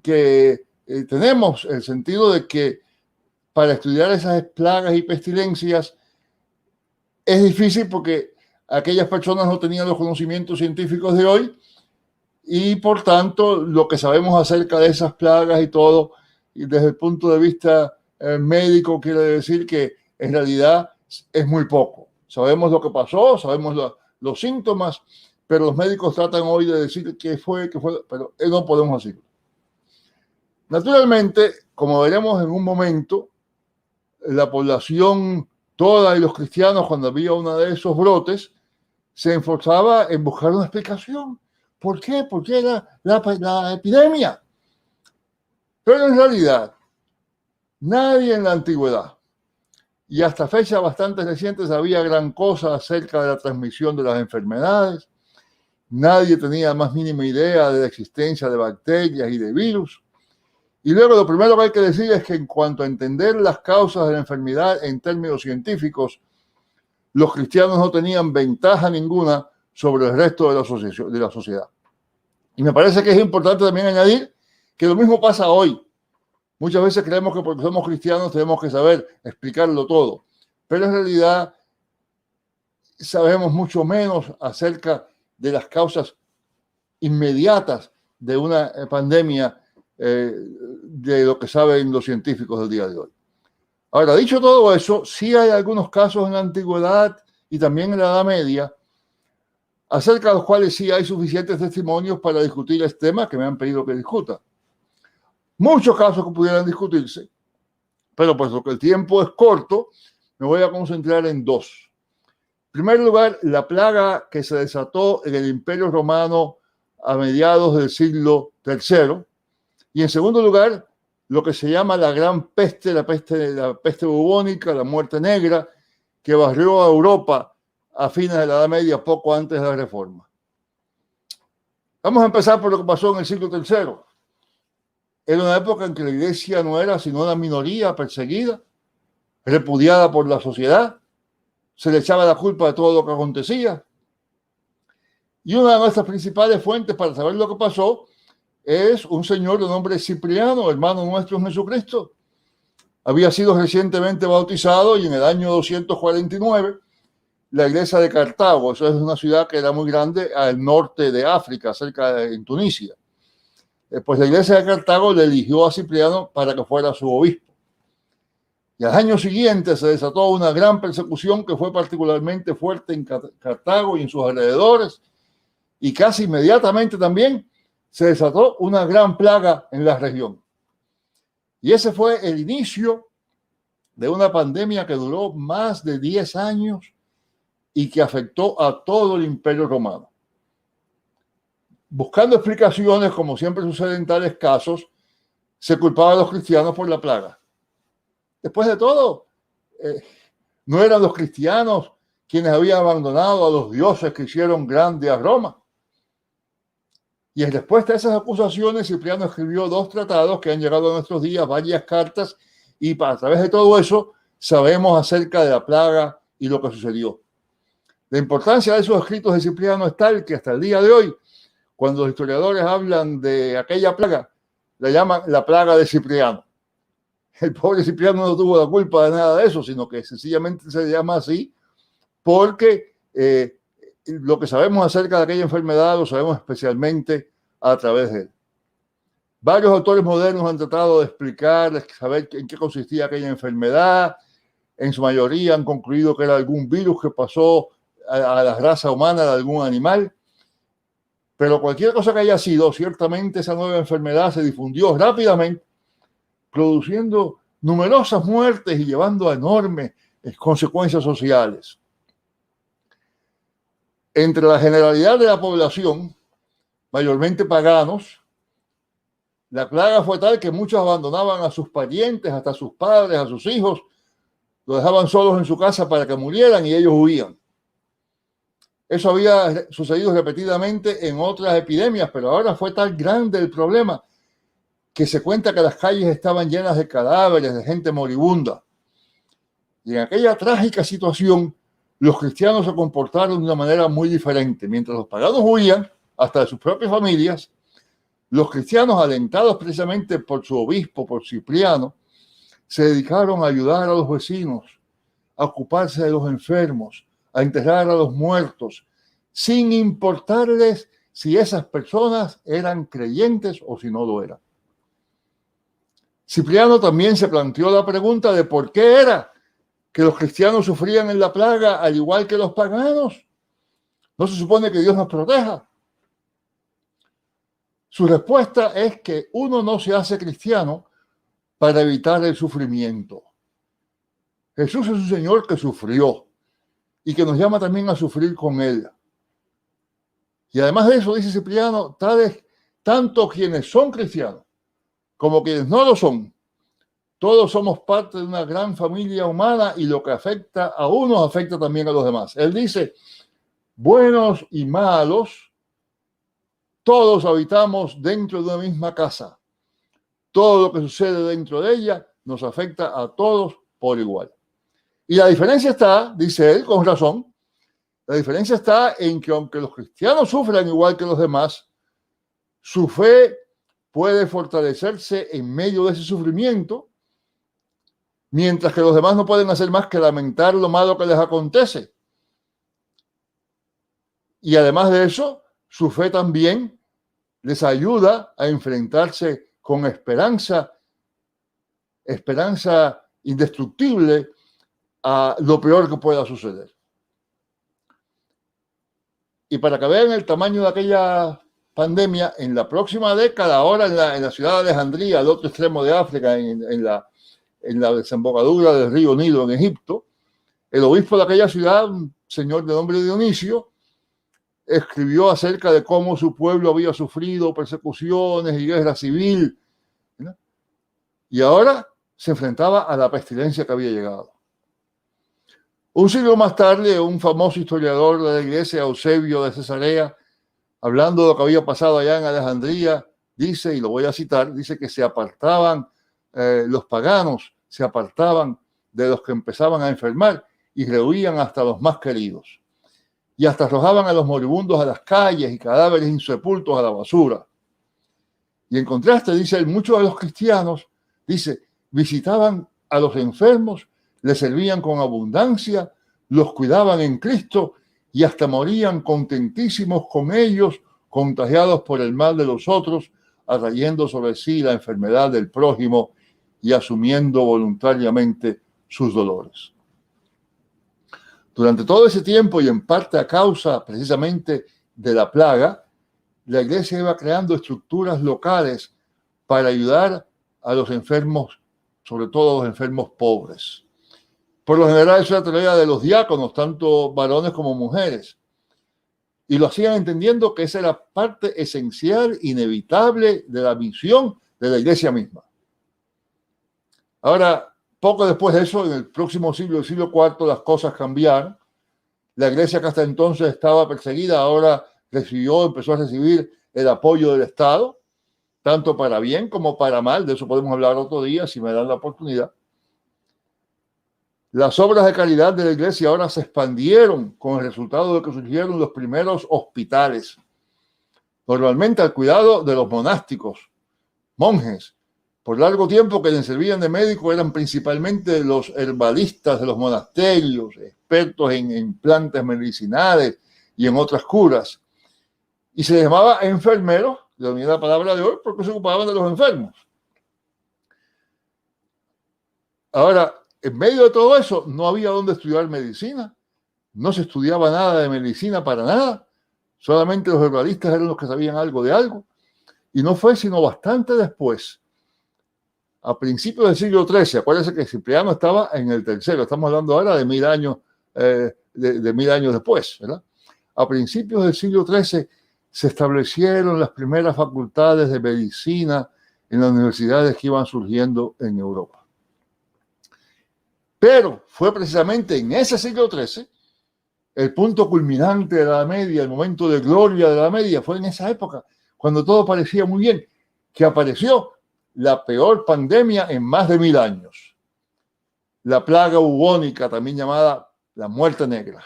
Speaker 6: que tenemos, el sentido de que para estudiar esas plagas y pestilencias es difícil porque aquellas personas no tenían los conocimientos científicos de hoy y por tanto lo que sabemos acerca de esas plagas y todo, y desde el punto de vista médico, quiere decir que en realidad es muy poco. Sabemos lo que pasó, sabemos los síntomas, pero los médicos tratan hoy de decir qué fue, pero no podemos decirlo. Naturalmente, como veremos en un momento, la población toda y los cristianos, cuando había uno de esos brotes, se esforzaba en buscar una explicación. ¿Por qué? ¿Por qué la epidemia? Pero en realidad, nadie en la antigüedad y hasta fechas bastante recientes sabía gran cosa acerca de la transmisión de las enfermedades. Nadie tenía la más mínima idea de la existencia de bacterias y de virus. Y luego lo primero que hay que decir es que en cuanto a entender las causas de la enfermedad en términos científicos, los cristianos no tenían ventaja ninguna sobre el resto de la sociedad. Y me parece que es importante también añadir que lo mismo pasa hoy. Muchas veces creemos que porque somos cristianos tenemos que saber explicarlo todo, pero en realidad sabemos mucho menos acerca de las causas inmediatas de una pandemia de lo que saben los científicos del día de hoy. Ahora, dicho todo eso, sí hay algunos casos en la antigüedad y también en la Edad Media acerca de los cuales sí hay suficientes testimonios para discutir este tema que me han pedido que discuta. Muchos casos que pudieran discutirse, pero puesto que el tiempo es corto, me voy a concentrar en dos. En primer lugar, la plaga que se desató en el Imperio Romano a mediados del siglo III. Y en segundo lugar, lo que se llama la Gran Peste, la peste bubónica, la muerte negra, que barrió a Europa a fines de la Edad Media, poco antes de la Reforma. Vamos a empezar por lo que pasó en el siglo III. Era una época en que la iglesia no era sino una minoría perseguida, repudiada por la sociedad, se le echaba la culpa de todo lo que acontecía. Y una de nuestras principales fuentes para saber lo que pasó es un señor de nombre Cipriano, hermano nuestro en Jesucristo. Había sido recientemente bautizado y en el año 249 la iglesia de Cartago, eso es una ciudad que era muy grande al norte de África, en Tunisia. Pues la iglesia de Cartago le eligió a Cipriano para que fuera su obispo. Y al año siguiente se desató una gran persecución que fue particularmente fuerte en Cartago y en sus alrededores, y casi inmediatamente también se desató una gran plaga en la región. Y ese fue el inicio de una pandemia que duró más de 10 años y que afectó a todo el Imperio Romano. Buscando explicaciones, como siempre sucede en tales casos, se culpaba a los cristianos por la plaga. Después de todo, no eran los cristianos quienes habían abandonado a los dioses que hicieron grande a Roma. Y en respuesta a esas acusaciones, Cipriano escribió 2 tratados que han llegado a nuestros días, varias cartas, y a través de todo eso sabemos acerca de la plaga y lo que sucedió. La importancia de esos escritos de Cipriano es tal que hasta el día de hoy, cuando los historiadores hablan de aquella plaga, la llaman la plaga de Cipriano. El pobre Cipriano no tuvo la culpa de nada de eso, sino que sencillamente se llama así porque lo que sabemos acerca de aquella enfermedad lo sabemos especialmente a través de él. Varios autores modernos han tratado de explicar, de saber en qué consistía aquella enfermedad. En su mayoría han concluido que era algún virus que pasó a la raza humana de algún animal. Pero cualquier cosa que haya sido, ciertamente esa nueva enfermedad se difundió rápidamente, produciendo numerosas muertes y llevando a enormes consecuencias sociales. Entre la generalidad de la población, mayormente paganos, la plaga fue tal que muchos abandonaban a sus parientes, hasta a sus padres, a sus hijos, los dejaban solos en su casa para que murieran y ellos huían. Eso había sucedido repetidamente en otras epidemias, pero ahora fue tan grande el problema que se cuenta que las calles estaban llenas de cadáveres, de gente moribunda. Y en aquella trágica situación, los cristianos se comportaron de una manera muy diferente. Mientras los paganos huían, hasta de sus propias familias, los cristianos, alentados precisamente por su obispo, por Cipriano, se dedicaron a ayudar a los vecinos, a ocuparse de los enfermos, a enterrar a los muertos, sin importarles si esas personas eran creyentes o si no lo eran. Cipriano también se planteó la pregunta de por qué era que los cristianos sufrían en la plaga al igual que los paganos. ¿No se supone que Dios nos proteja? Su respuesta es que uno no se hace cristiano para evitar el sufrimiento. Jesús es un Señor que sufrió y que nos llama también a sufrir con Él. Y además de eso, dice Cipriano, tanto quienes son cristianos como quienes no lo son, todos somos parte de una gran familia humana y lo que afecta a unos afecta también a los demás. Él dice, buenos y malos, todos habitamos dentro de una misma casa. Todo lo que sucede dentro de ella nos afecta a todos por igual. Y la diferencia está, dice él con razón, la diferencia está en que aunque los cristianos sufran igual que los demás, su fe puede fortalecerse en medio de ese sufrimiento, mientras que los demás no pueden hacer más que lamentar lo malo que les acontece. Y además de eso, su fe también les ayuda a enfrentarse con esperanza indestructible a lo peor que pueda suceder. Y para que vean el tamaño de aquella pandemia, en la próxima década, ahora en la ciudad de Alejandría, al otro extremo de África, en la desembocadura del río Nilo en Egipto, el obispo de aquella ciudad, un señor de nombre Dionisio, escribió acerca de cómo su pueblo había sufrido persecuciones y guerra civil, ¿no? Y ahora se enfrentaba a la pestilencia que había llegado. Un siglo más tarde, un famoso historiador de la iglesia, Eusebio de Cesarea, hablando de lo que había pasado allá en Alejandría, dice, y lo voy a citar, dice que se apartaban los paganos, se apartaban de los que empezaban a enfermar y rehuían hasta los más queridos. Y hasta arrojaban a los moribundos a las calles y cadáveres insepultos a la basura. Y en contraste, dice él, muchos de los cristianos, dice, visitaban a los enfermos, les servían con abundancia, los cuidaban en Cristo y hasta morían contentísimos con ellos, contagiados por el mal de los otros, atrayendo sobre sí la enfermedad del prójimo y asumiendo voluntariamente sus dolores. Durante todo ese tiempo y en parte a causa precisamente de la plaga, la iglesia iba creando estructuras locales para ayudar a los enfermos, sobre todo a los enfermos pobres. Por lo general, eso era tarea de los diáconos, tanto varones como mujeres. Y lo hacían entendiendo que esa era parte esencial, inevitable de la misión de la iglesia misma. Ahora, poco después de eso, en el próximo siglo, el siglo IV, las cosas cambiaron. La iglesia que hasta entonces estaba perseguida, ahora empezó a recibir el apoyo del Estado, tanto para bien como para mal. De eso podemos hablar otro día, si me dan la oportunidad. Las obras de caridad de la iglesia ahora se expandieron con el resultado de que surgieron los primeros hospitales, normalmente al cuidado de los monásticos, monjes. Por largo tiempo quienes servían de médico eran principalmente los herbalistas de los monasterios, expertos en plantas medicinales y en otras curas. Y se les llamaba enfermeros, de donde viene la palabra de hoy, porque se ocupaban de los enfermos. Ahora, en medio de todo eso, no había dónde estudiar medicina, no se estudiaba nada de medicina para nada, solamente los herbalistas eran los que sabían algo de algo, y no fue sino bastante después, a principios del siglo XIII, acuérdense que Cipriano estaba en el tercero, estamos hablando ahora de 1000 años, de 1000 años después, ¿verdad? A principios del siglo XIII se establecieron las primeras facultades de medicina en las universidades que iban surgiendo en Europa. Pero fue precisamente en ese siglo XIII, el punto culminante de la Edad Media, el momento de gloria de la Edad Media, fue en esa época, cuando todo parecía muy bien, que apareció la peor pandemia en más de 1000 años. La plaga bubónica, también llamada la muerte negra.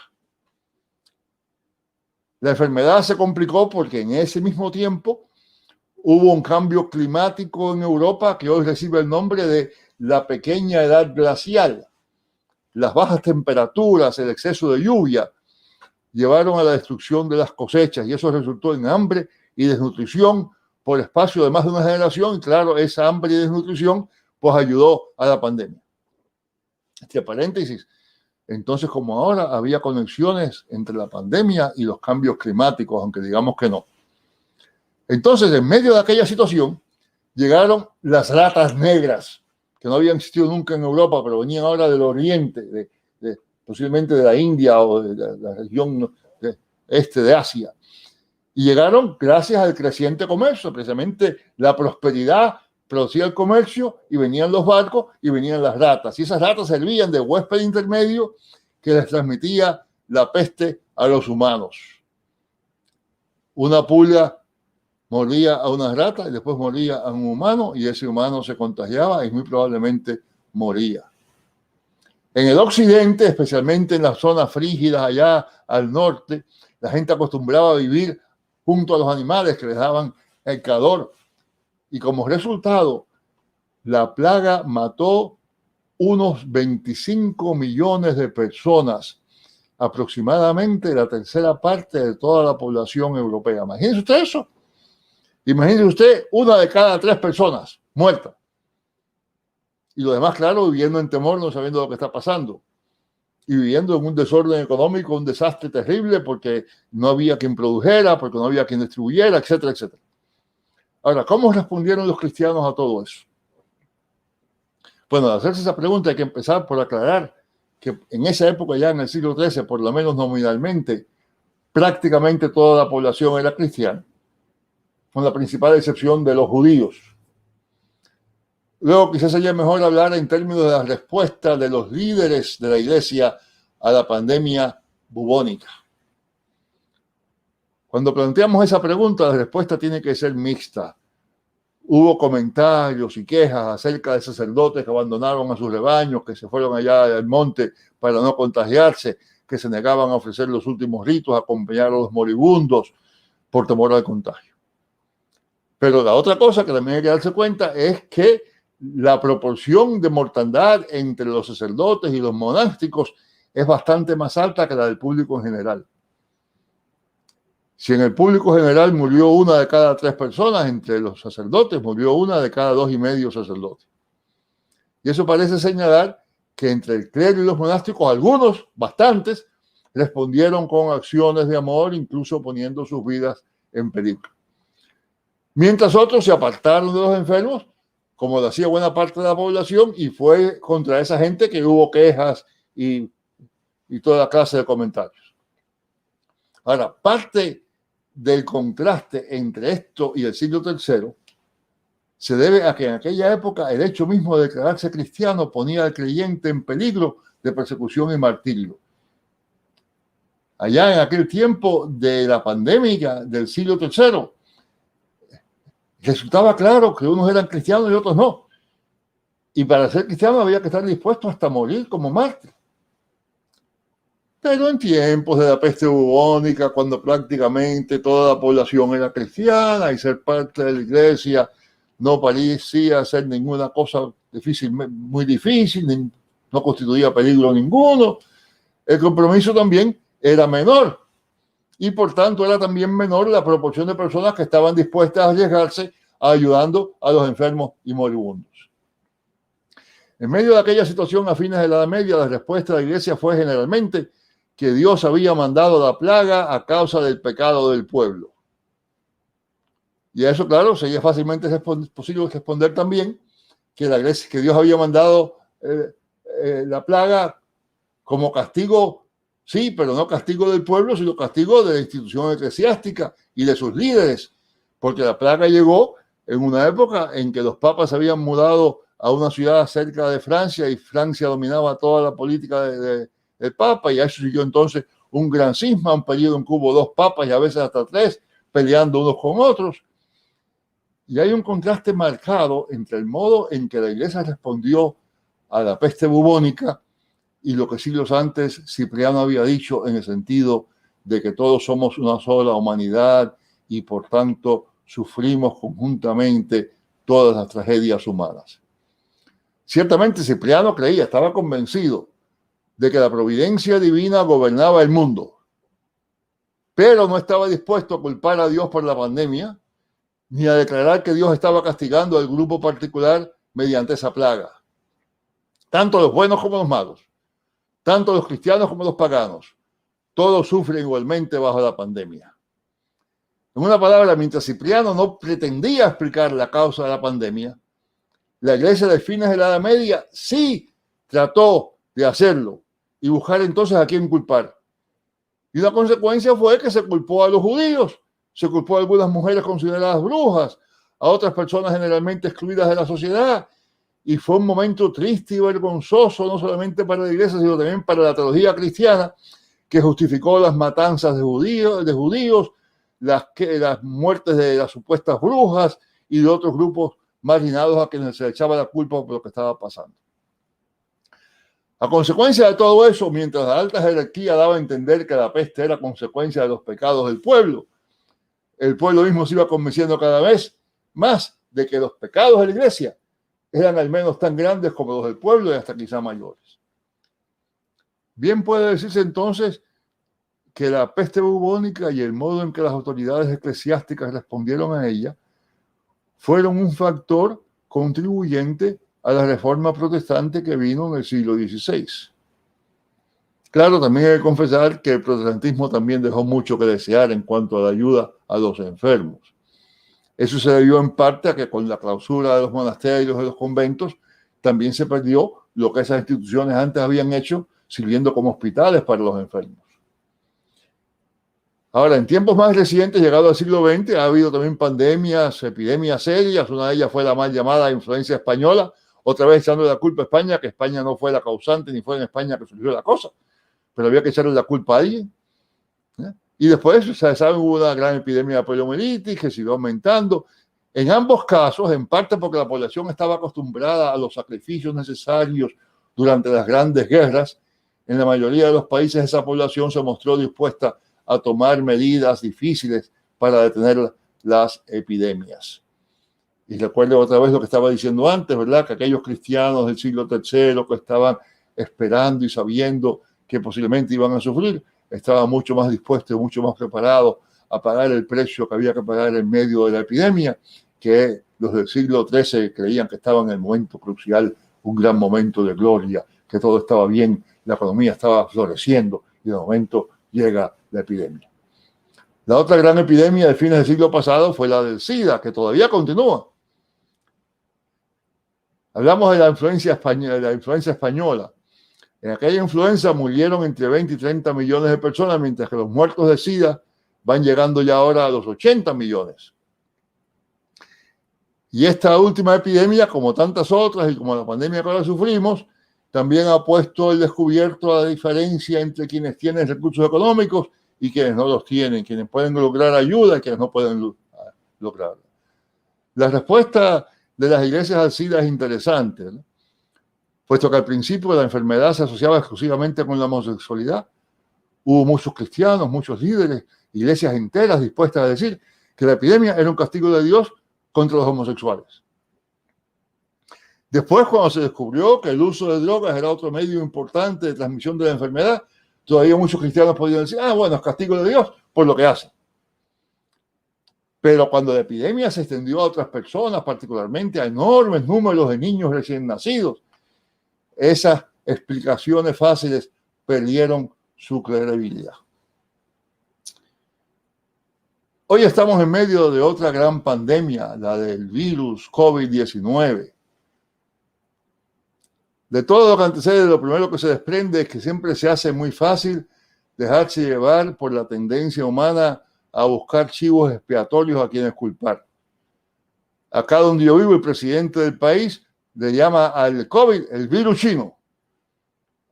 Speaker 6: La enfermedad se complicó porque en ese mismo tiempo hubo un cambio climático en Europa que hoy recibe el nombre de la pequeña edad glacial. Las bajas temperaturas, el exceso de lluvia, llevaron a la destrucción de las cosechas y eso resultó en hambre y desnutrición por espacio de más de una generación. Y claro, esa hambre y desnutrición pues ayudó a la pandemia. Este paréntesis. Entonces, como ahora había conexiones entre la pandemia y los cambios climáticos, aunque digamos que no. Entonces, en medio de aquella situación, llegaron las ratas negras, que no habían existido nunca en Europa, pero venían ahora del oriente, posiblemente de la India o de la región este de Asia. Y llegaron gracias al creciente comercio, precisamente la prosperidad producía el comercio y venían los barcos y venían las ratas. Y esas ratas servían de huésped intermedio que les transmitía la peste a los humanos. Una pulga mordía a una rata y después moría a un humano y ese humano se contagiaba y muy probablemente moría. En el occidente, especialmente en las zonas frígidas allá al norte, la gente acostumbraba a vivir junto a los animales que les daban el calor. Y como resultado, la plaga mató unos 25 millones de personas, aproximadamente la tercera parte de toda la población europea. Imagínese usted eso. Imagínese usted 1 de cada 3 personas muertas. Y lo demás, claro, viviendo en temor, no sabiendo lo que está pasando. Y viviendo en un desorden económico, un desastre terrible, porque no había quien produjera, porque no había quien distribuyera, etcétera, etcétera. Ahora, ¿cómo respondieron los cristianos a todo eso? Bueno, al hacerse esa pregunta hay que empezar por aclarar que en esa época, ya en el siglo XIII, por lo menos nominalmente, prácticamente toda la población era cristiana, con la principal excepción de los judíos. Luego quizás sería mejor hablar en términos de la respuesta de los líderes de la iglesia a la pandemia bubónica. Cuando planteamos esa pregunta, la respuesta tiene que ser mixta. Hubo comentarios y quejas acerca de sacerdotes que abandonaron a sus rebaños, que se fueron allá al monte para no contagiarse, que se negaban a ofrecer los últimos ritos, a acompañar a los moribundos por temor al contagio. Pero la otra cosa que también hay que darse cuenta es que la proporción de mortandad entre los sacerdotes y los monásticos es bastante más alta que la del público en general. Si en el público general murió 1 de cada 3 personas, entre los sacerdotes murió 1 de cada 2,5 sacerdotes. Y eso parece señalar que entre el clero y los monásticos, algunos, bastantes, respondieron con acciones de amor, incluso poniendo sus vidas en peligro. Mientras otros se apartaron de los enfermos, como lo hacía buena parte de la población, y fue contra esa gente que hubo quejas y toda clase de comentarios. Ahora, parte del contraste entre esto y el siglo III se debe a que en aquella época el hecho mismo de declararse cristiano ponía al creyente en peligro de persecución y martirio. Allá en aquel tiempo de la pandemia del siglo III, resultaba claro que unos eran cristianos y otros no. Y para ser cristiano había que estar dispuesto hasta morir como mártir. Pero en tiempos de la peste bubónica, cuando prácticamente toda la población era cristiana y ser parte de la iglesia no parecía ser ninguna cosa difícil, muy difícil, no constituía peligro ninguno, el compromiso también era menor. Y por tanto era también menor la proporción de personas que estaban dispuestas a arriesgarse ayudando a los enfermos y moribundos. En medio de aquella situación a fines de la Edad Media, la respuesta de la iglesia fue generalmente que Dios había mandado la plaga a causa del pecado del pueblo. Y a eso, claro, sería fácilmente posible responder también que la iglesia, que Dios había mandado la plaga como castigo, sí, pero no castigo del pueblo, sino castigo de la institución eclesiástica y de sus líderes, porque la plaga llegó en una época en que los papas se habían mudado a una ciudad cerca de Francia y Francia dominaba toda la política del papa, y a eso siguió entonces un gran cisma, un periodo en que hubo 2 papas y a veces hasta 3 peleando unos con otros. Y hay un contraste marcado entre el modo en que la iglesia respondió a la peste bubónica y lo que siglos antes Cipriano había dicho, en el sentido de que todos somos una sola humanidad y por tanto sufrimos conjuntamente todas las tragedias humanas. Ciertamente Cipriano creía, estaba convencido de que la providencia divina gobernaba el mundo, pero no estaba dispuesto a culpar a Dios por la pandemia, ni a declarar que Dios estaba castigando al grupo particular mediante esa plaga. Tanto los buenos como los malos, tanto los cristianos como los paganos, todos sufren igualmente bajo la pandemia. En una palabra, mientras Cipriano no pretendía explicar la causa de la pandemia, la iglesia de fines de la Edad Media sí trató de hacerlo y buscar entonces a quién culpar. Y una consecuencia fue que se culpó a los judíos, se culpó a algunas mujeres consideradas brujas, a otras personas generalmente excluidas de la sociedad, y fue un momento triste y vergonzoso, no solamente para la iglesia, sino también para la teología cristiana, que justificó las matanzas de judíos, las muertes de las supuestas brujas y de otros grupos marginados a quienes se echaba la culpa por lo que estaba pasando. A consecuencia de todo eso, mientras la alta jerarquía daba a entender que la peste era consecuencia de los pecados del pueblo, el pueblo mismo se iba convenciendo cada vez más de que los pecados de la iglesia eran al menos tan grandes como los del pueblo y hasta quizá mayores. Bien puede decirse entonces que la peste bubónica y el modo en que las autoridades eclesiásticas respondieron a ella fueron un factor contribuyente a la reforma protestante que vino en el siglo XVI. Claro, también hay que confesar que el protestantismo también dejó mucho que desear en cuanto a la ayuda a los enfermos. Eso se debió en parte a que con la clausura de los monasterios y de los conventos también se perdió lo que esas instituciones antes habían hecho, sirviendo como hospitales para los enfermos. Ahora, en tiempos más recientes, llegado al siglo XX, ha habido también pandemias, epidemias serias. Una de ellas fue la mal llamada influencia española, otra vez echando la culpa a España, que España no fue la causante, ni fue en España que surgió la cosa, pero había que echarle la culpa a alguien. Y después, se sabe, hubo una gran epidemia de poliomielitis que siguió aumentando. En ambos casos, en parte porque la población estaba acostumbrada a los sacrificios necesarios durante las grandes guerras, en la mayoría de los países esa población se mostró dispuesta a tomar medidas difíciles para detener las epidemias. Y recuerdo otra vez lo que estaba diciendo antes, ¿verdad? Que aquellos cristianos del siglo III que estaban esperando y sabiendo que posiblemente iban a sufrir, estaban mucho más dispuestos, mucho más preparados a pagar el precio que había que pagar en medio de la epidemia, que los del siglo XIII creían que estaban en el momento crucial, un gran momento de gloria, que todo estaba bien, la economía estaba floreciendo y de momento llega la epidemia. La otra gran epidemia de fines del siglo pasado fue la del SIDA, que todavía continúa. Hablamos de la influenza española. En aquella influenza murieron entre 20 y 30 millones de personas, mientras que los muertos de SIDA van llegando ya ahora a los 80 millones. Y esta última epidemia, como tantas otras y como la pandemia que ahora sufrimos, también ha puesto al descubierto la diferencia entre quienes tienen recursos económicos y quienes no los tienen, quienes pueden lograr ayuda y quienes no pueden lograrla. La respuesta de las iglesias al SIDA es interesante, ¿no? Puesto que al principio la enfermedad se asociaba exclusivamente con la homosexualidad. Hubo muchos cristianos, muchos líderes, iglesias enteras dispuestas a decir que la epidemia era un castigo de Dios contra los homosexuales. Después, cuando se descubrió que el uso de drogas era otro medio importante de transmisión de la enfermedad, todavía muchos cristianos podían decir, bueno, es castigo de Dios por lo que hace. Pero cuando la epidemia se extendió a otras personas, particularmente a enormes números de niños recién nacidos, esas explicaciones fáciles perdieron su credibilidad. Hoy estamos en medio de otra gran pandemia, la del virus COVID-19. De todo lo que antecede, lo primero que se desprende es que siempre se hace muy fácil dejarse llevar por la tendencia humana a buscar chivos expiatorios a quienes culpar. Acá donde yo vivo, el presidente del país le llama al COVID el virus chino,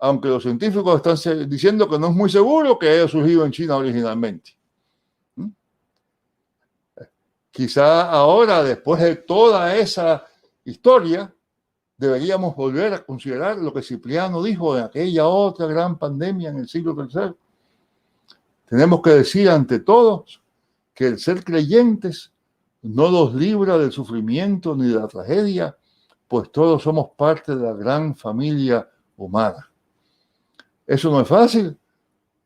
Speaker 6: aunque los científicos están diciendo que no es muy seguro que haya surgido en China originalmente. Quizá ahora, después de toda esa historia, deberíamos volver a considerar lo que Cipriano dijo en aquella otra gran pandemia en el siglo III. Tenemos que decir ante todos que el ser creyentes no nos libra del sufrimiento ni de la tragedia, pues todos somos parte de la gran familia humana. Eso no es fácil,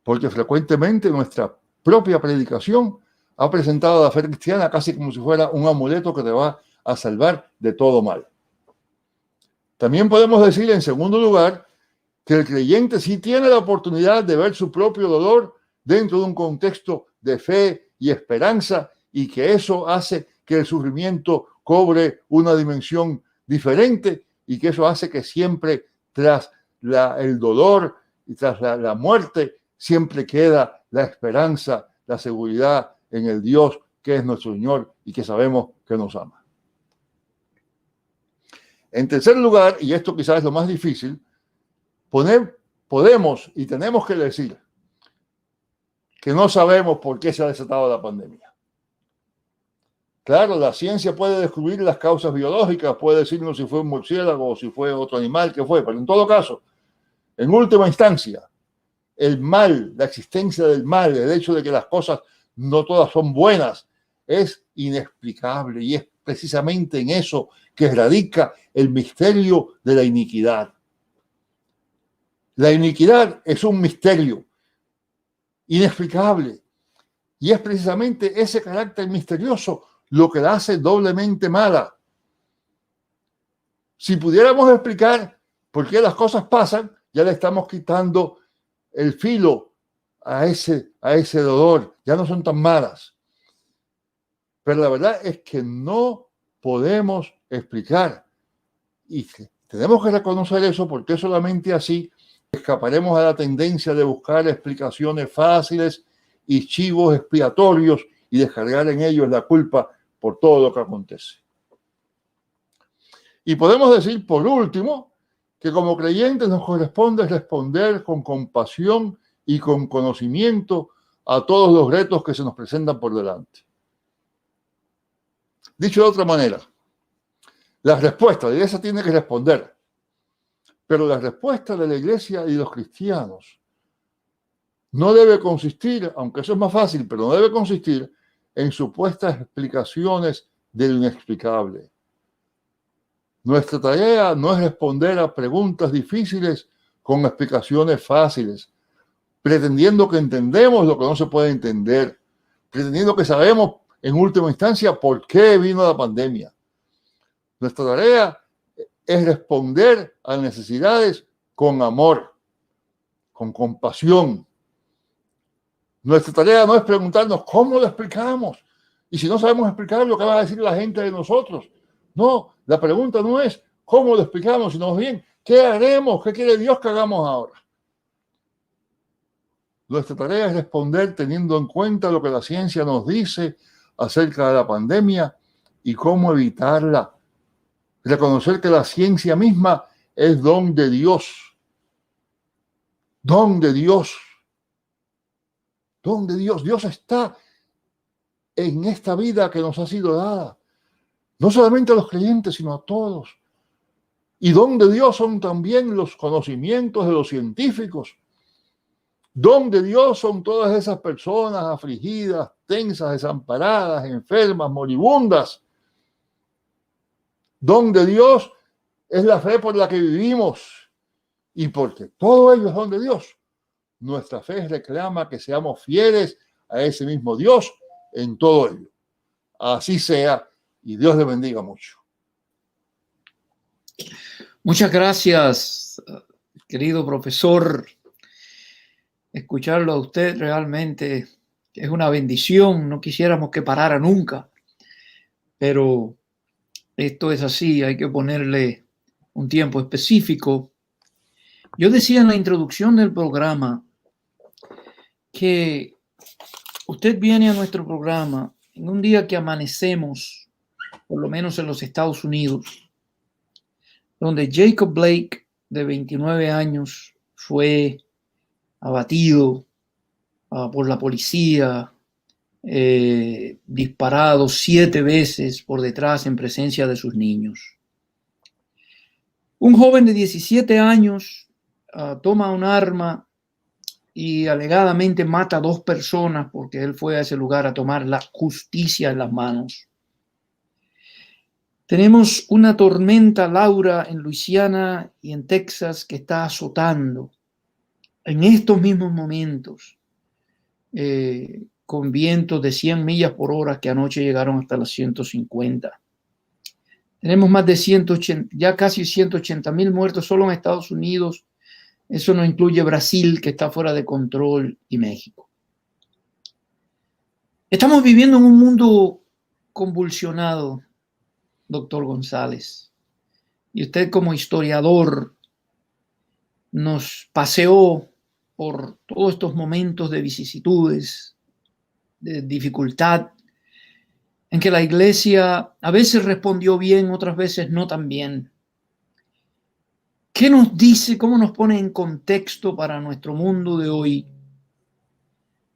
Speaker 6: porque frecuentemente nuestra propia predicación ha presentado a la fe cristiana casi como si fuera un amuleto que te va a salvar de todo mal. También podemos decir, en segundo lugar, que el creyente sí tiene la oportunidad de ver su propio dolor dentro de un contexto de fe y esperanza, y que eso hace que el sufrimiento cobre una dimensión diferente, y que eso hace que siempre tras el dolor y tras la muerte siempre queda la esperanza, la seguridad en el Dios que es nuestro Señor y que sabemos que nos ama. En tercer lugar, y esto quizás es lo más difícil, podemos y tenemos que decir que no sabemos por qué se ha desatado la pandemia. Claro, la ciencia puede descubrir las causas biológicas, puede decirnos si fue un murciélago o si fue otro animal que fue, pero en todo caso, en última instancia, el mal, la existencia del mal, el hecho de que las cosas no todas son buenas, es inexplicable, y es precisamente en eso que radica el misterio de la iniquidad. La iniquidad es un misterio inexplicable, y es precisamente ese carácter misterioso lo que la hace doblemente mala. Si pudiéramos explicar por qué las cosas pasan, ya le estamos quitando el filo a ese dolor, ya no son tan malas. Pero la verdad es que no podemos explicar, y tenemos que reconocer eso, porque solamente así escaparemos a la tendencia de buscar explicaciones fáciles y chivos expiatorios y descargar en ellos la culpa por todo lo que acontece. Y podemos decir, por último, que como creyentes nos corresponde responder con compasión y con conocimiento a todos los retos que se nos presentan por delante. Dicho de otra manera, la respuesta, la iglesia tiene que responder, pero la respuesta de la iglesia y los cristianos no debe consistir, aunque eso es más fácil, pero no debe consistir en supuestas explicaciones de lo inexplicable. Nuestra tarea no es responder a preguntas difíciles con explicaciones fáciles, pretendiendo que entendemos lo que no se puede entender, pretendiendo que sabemos en última instancia por qué vino la pandemia. Nuestra tarea es responder a necesidades con amor, con compasión, Nuestra tarea no es preguntarnos cómo lo explicamos. Y si no sabemos explicar lo que va a decir la gente de nosotros. No, la pregunta no es cómo lo explicamos, sino bien, ¿qué haremos? ¿Qué quiere Dios que hagamos ahora? Nuestra tarea es responder teniendo en cuenta lo que la ciencia nos dice acerca de la pandemia y cómo evitarla. Reconocer que la ciencia misma es don de Dios. Don de Dios. Don de Dios. Dios está en esta vida que nos ha sido dada. No solamente a los creyentes, sino a todos. Y don de Dios son también los conocimientos de los científicos. Don de Dios son todas esas personas afligidas, tensas, desamparadas, enfermas, moribundas. Don de Dios es la fe por la que vivimos. Y porque todo ello es don de Dios, nuestra fe reclama que seamos fieles a ese mismo Dios en todo ello. Así sea, y Dios le bendiga mucho.
Speaker 2: Muchas gracias, querido profesor. Escucharlo a usted realmente es una bendición. No quisiéramos que parara nunca, pero esto es así, hay que ponerle un tiempo específico. Yo decía en la introducción del programa que usted viene a nuestro programa en un día que amanecemos, por lo menos en los Estados Unidos, donde Jacob Blake, de 29 años, fue abatido por la policía, disparado 7 veces por detrás en presencia de sus niños. Un joven de 17 años toma un arma y alegadamente mata a 2 personas porque él fue a ese lugar a tomar la justicia en las manos. Tenemos una tormenta Laura en Luisiana y en Texas que está azotando en estos mismos momentos, con vientos de 100 millas por hora que anoche llegaron hasta las 150. Tenemos más de 180, ya casi 180,000 muertos solo en Estados Unidos. Eso no incluye Brasil, que está fuera de control, y México. Estamos viviendo en un mundo convulsionado, doctor González. Y usted, como historiador, nos paseó por todos estos momentos de vicisitudes, de dificultad, en que la iglesia a veces respondió bien, otras veces no tan bien. ¿Qué nos dice, cómo nos pone en contexto para nuestro mundo de hoy?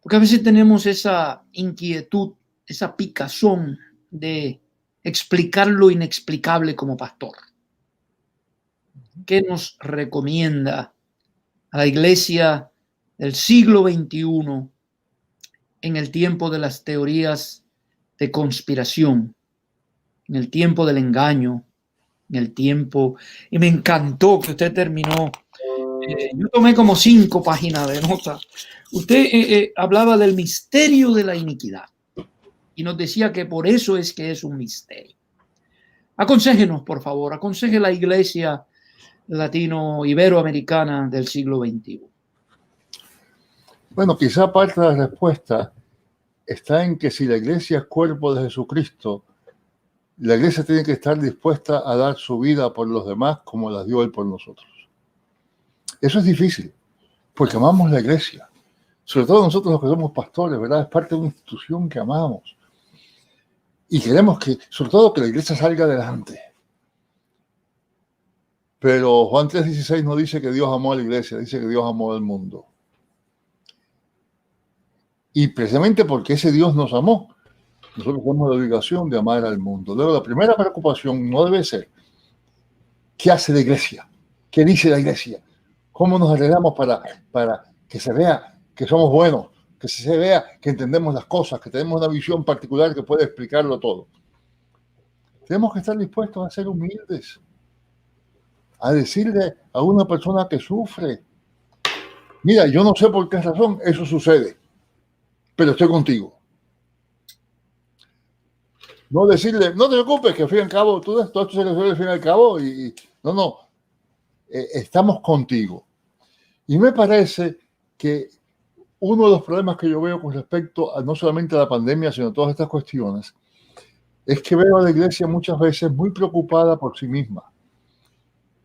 Speaker 2: Porque a veces tenemos esa inquietud, esa picazón de explicar lo inexplicable como pastor. ¿Qué nos recomienda a la iglesia del siglo XXI en el tiempo de las teorías de conspiración, en el tiempo del engaño, en el tiempo? Y me encantó que usted terminó. Yo tomé como 5 páginas de nota. Usted hablaba del misterio de la iniquidad y nos decía que por eso es que es un misterio. Aconséjenos, por favor, aconseje la iglesia latino-iberoamericana del siglo XXI.
Speaker 6: Bueno, quizá parte de la respuesta está en que si la iglesia es cuerpo de Jesucristo, la iglesia tiene que estar dispuesta a dar su vida por los demás como las dio Él por nosotros. Eso es difícil, porque amamos la iglesia. Sobre todo nosotros los que somos pastores, ¿verdad? Es parte de una institución que amamos. Y queremos que, sobre todo, que la iglesia salga adelante. Pero Juan 3:16 no dice que Dios amó a la iglesia, dice que Dios amó al mundo. Y precisamente porque ese Dios nos amó, nosotros tenemos la obligación de amar al mundo. Luego, la primera preocupación no debe ser ¿qué hace la iglesia? ¿Qué dice la iglesia? ¿Cómo nos arreglamos para que se vea que somos buenos? Que se vea que entendemos las cosas, que tenemos una visión particular que puede explicarlo todo. Tenemos que estar dispuestos a ser humildes, a decirle a una persona que sufre: mira, yo no sé por qué razón eso sucede, pero estoy contigo. No decirle, no te preocupes, que al fin y al cabo, todo esto se resuelve al fin y al cabo, estamos contigo. Y me parece que uno de los problemas que yo veo con respecto a no solamente a la pandemia, sino a todas estas cuestiones, es que veo a la iglesia muchas veces muy preocupada por sí misma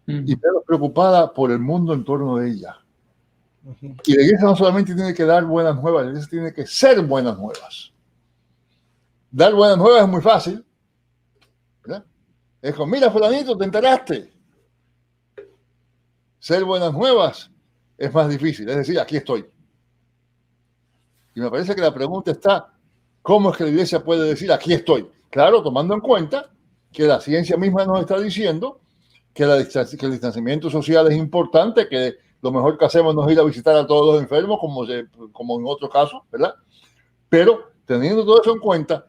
Speaker 6: y menos preocupada por el mundo en torno de ella. Y la iglesia no solamente tiene que dar buenas nuevas, la iglesia tiene que ser buenas nuevas. Dar buenas nuevas es muy fácil, ¿verdad? Es como, mira, fulanito, te enteraste. Ser buenas nuevas es más difícil, es decir, aquí estoy. Y me parece que la pregunta está, ¿cómo es que la iglesia puede decir aquí estoy? Claro, tomando en cuenta que la ciencia misma nos está diciendo que el distanciamiento social es importante, que lo mejor que hacemos no es ir a visitar a todos los enfermos, como en otros casos, ¿verdad? Pero teniendo todo eso en cuenta,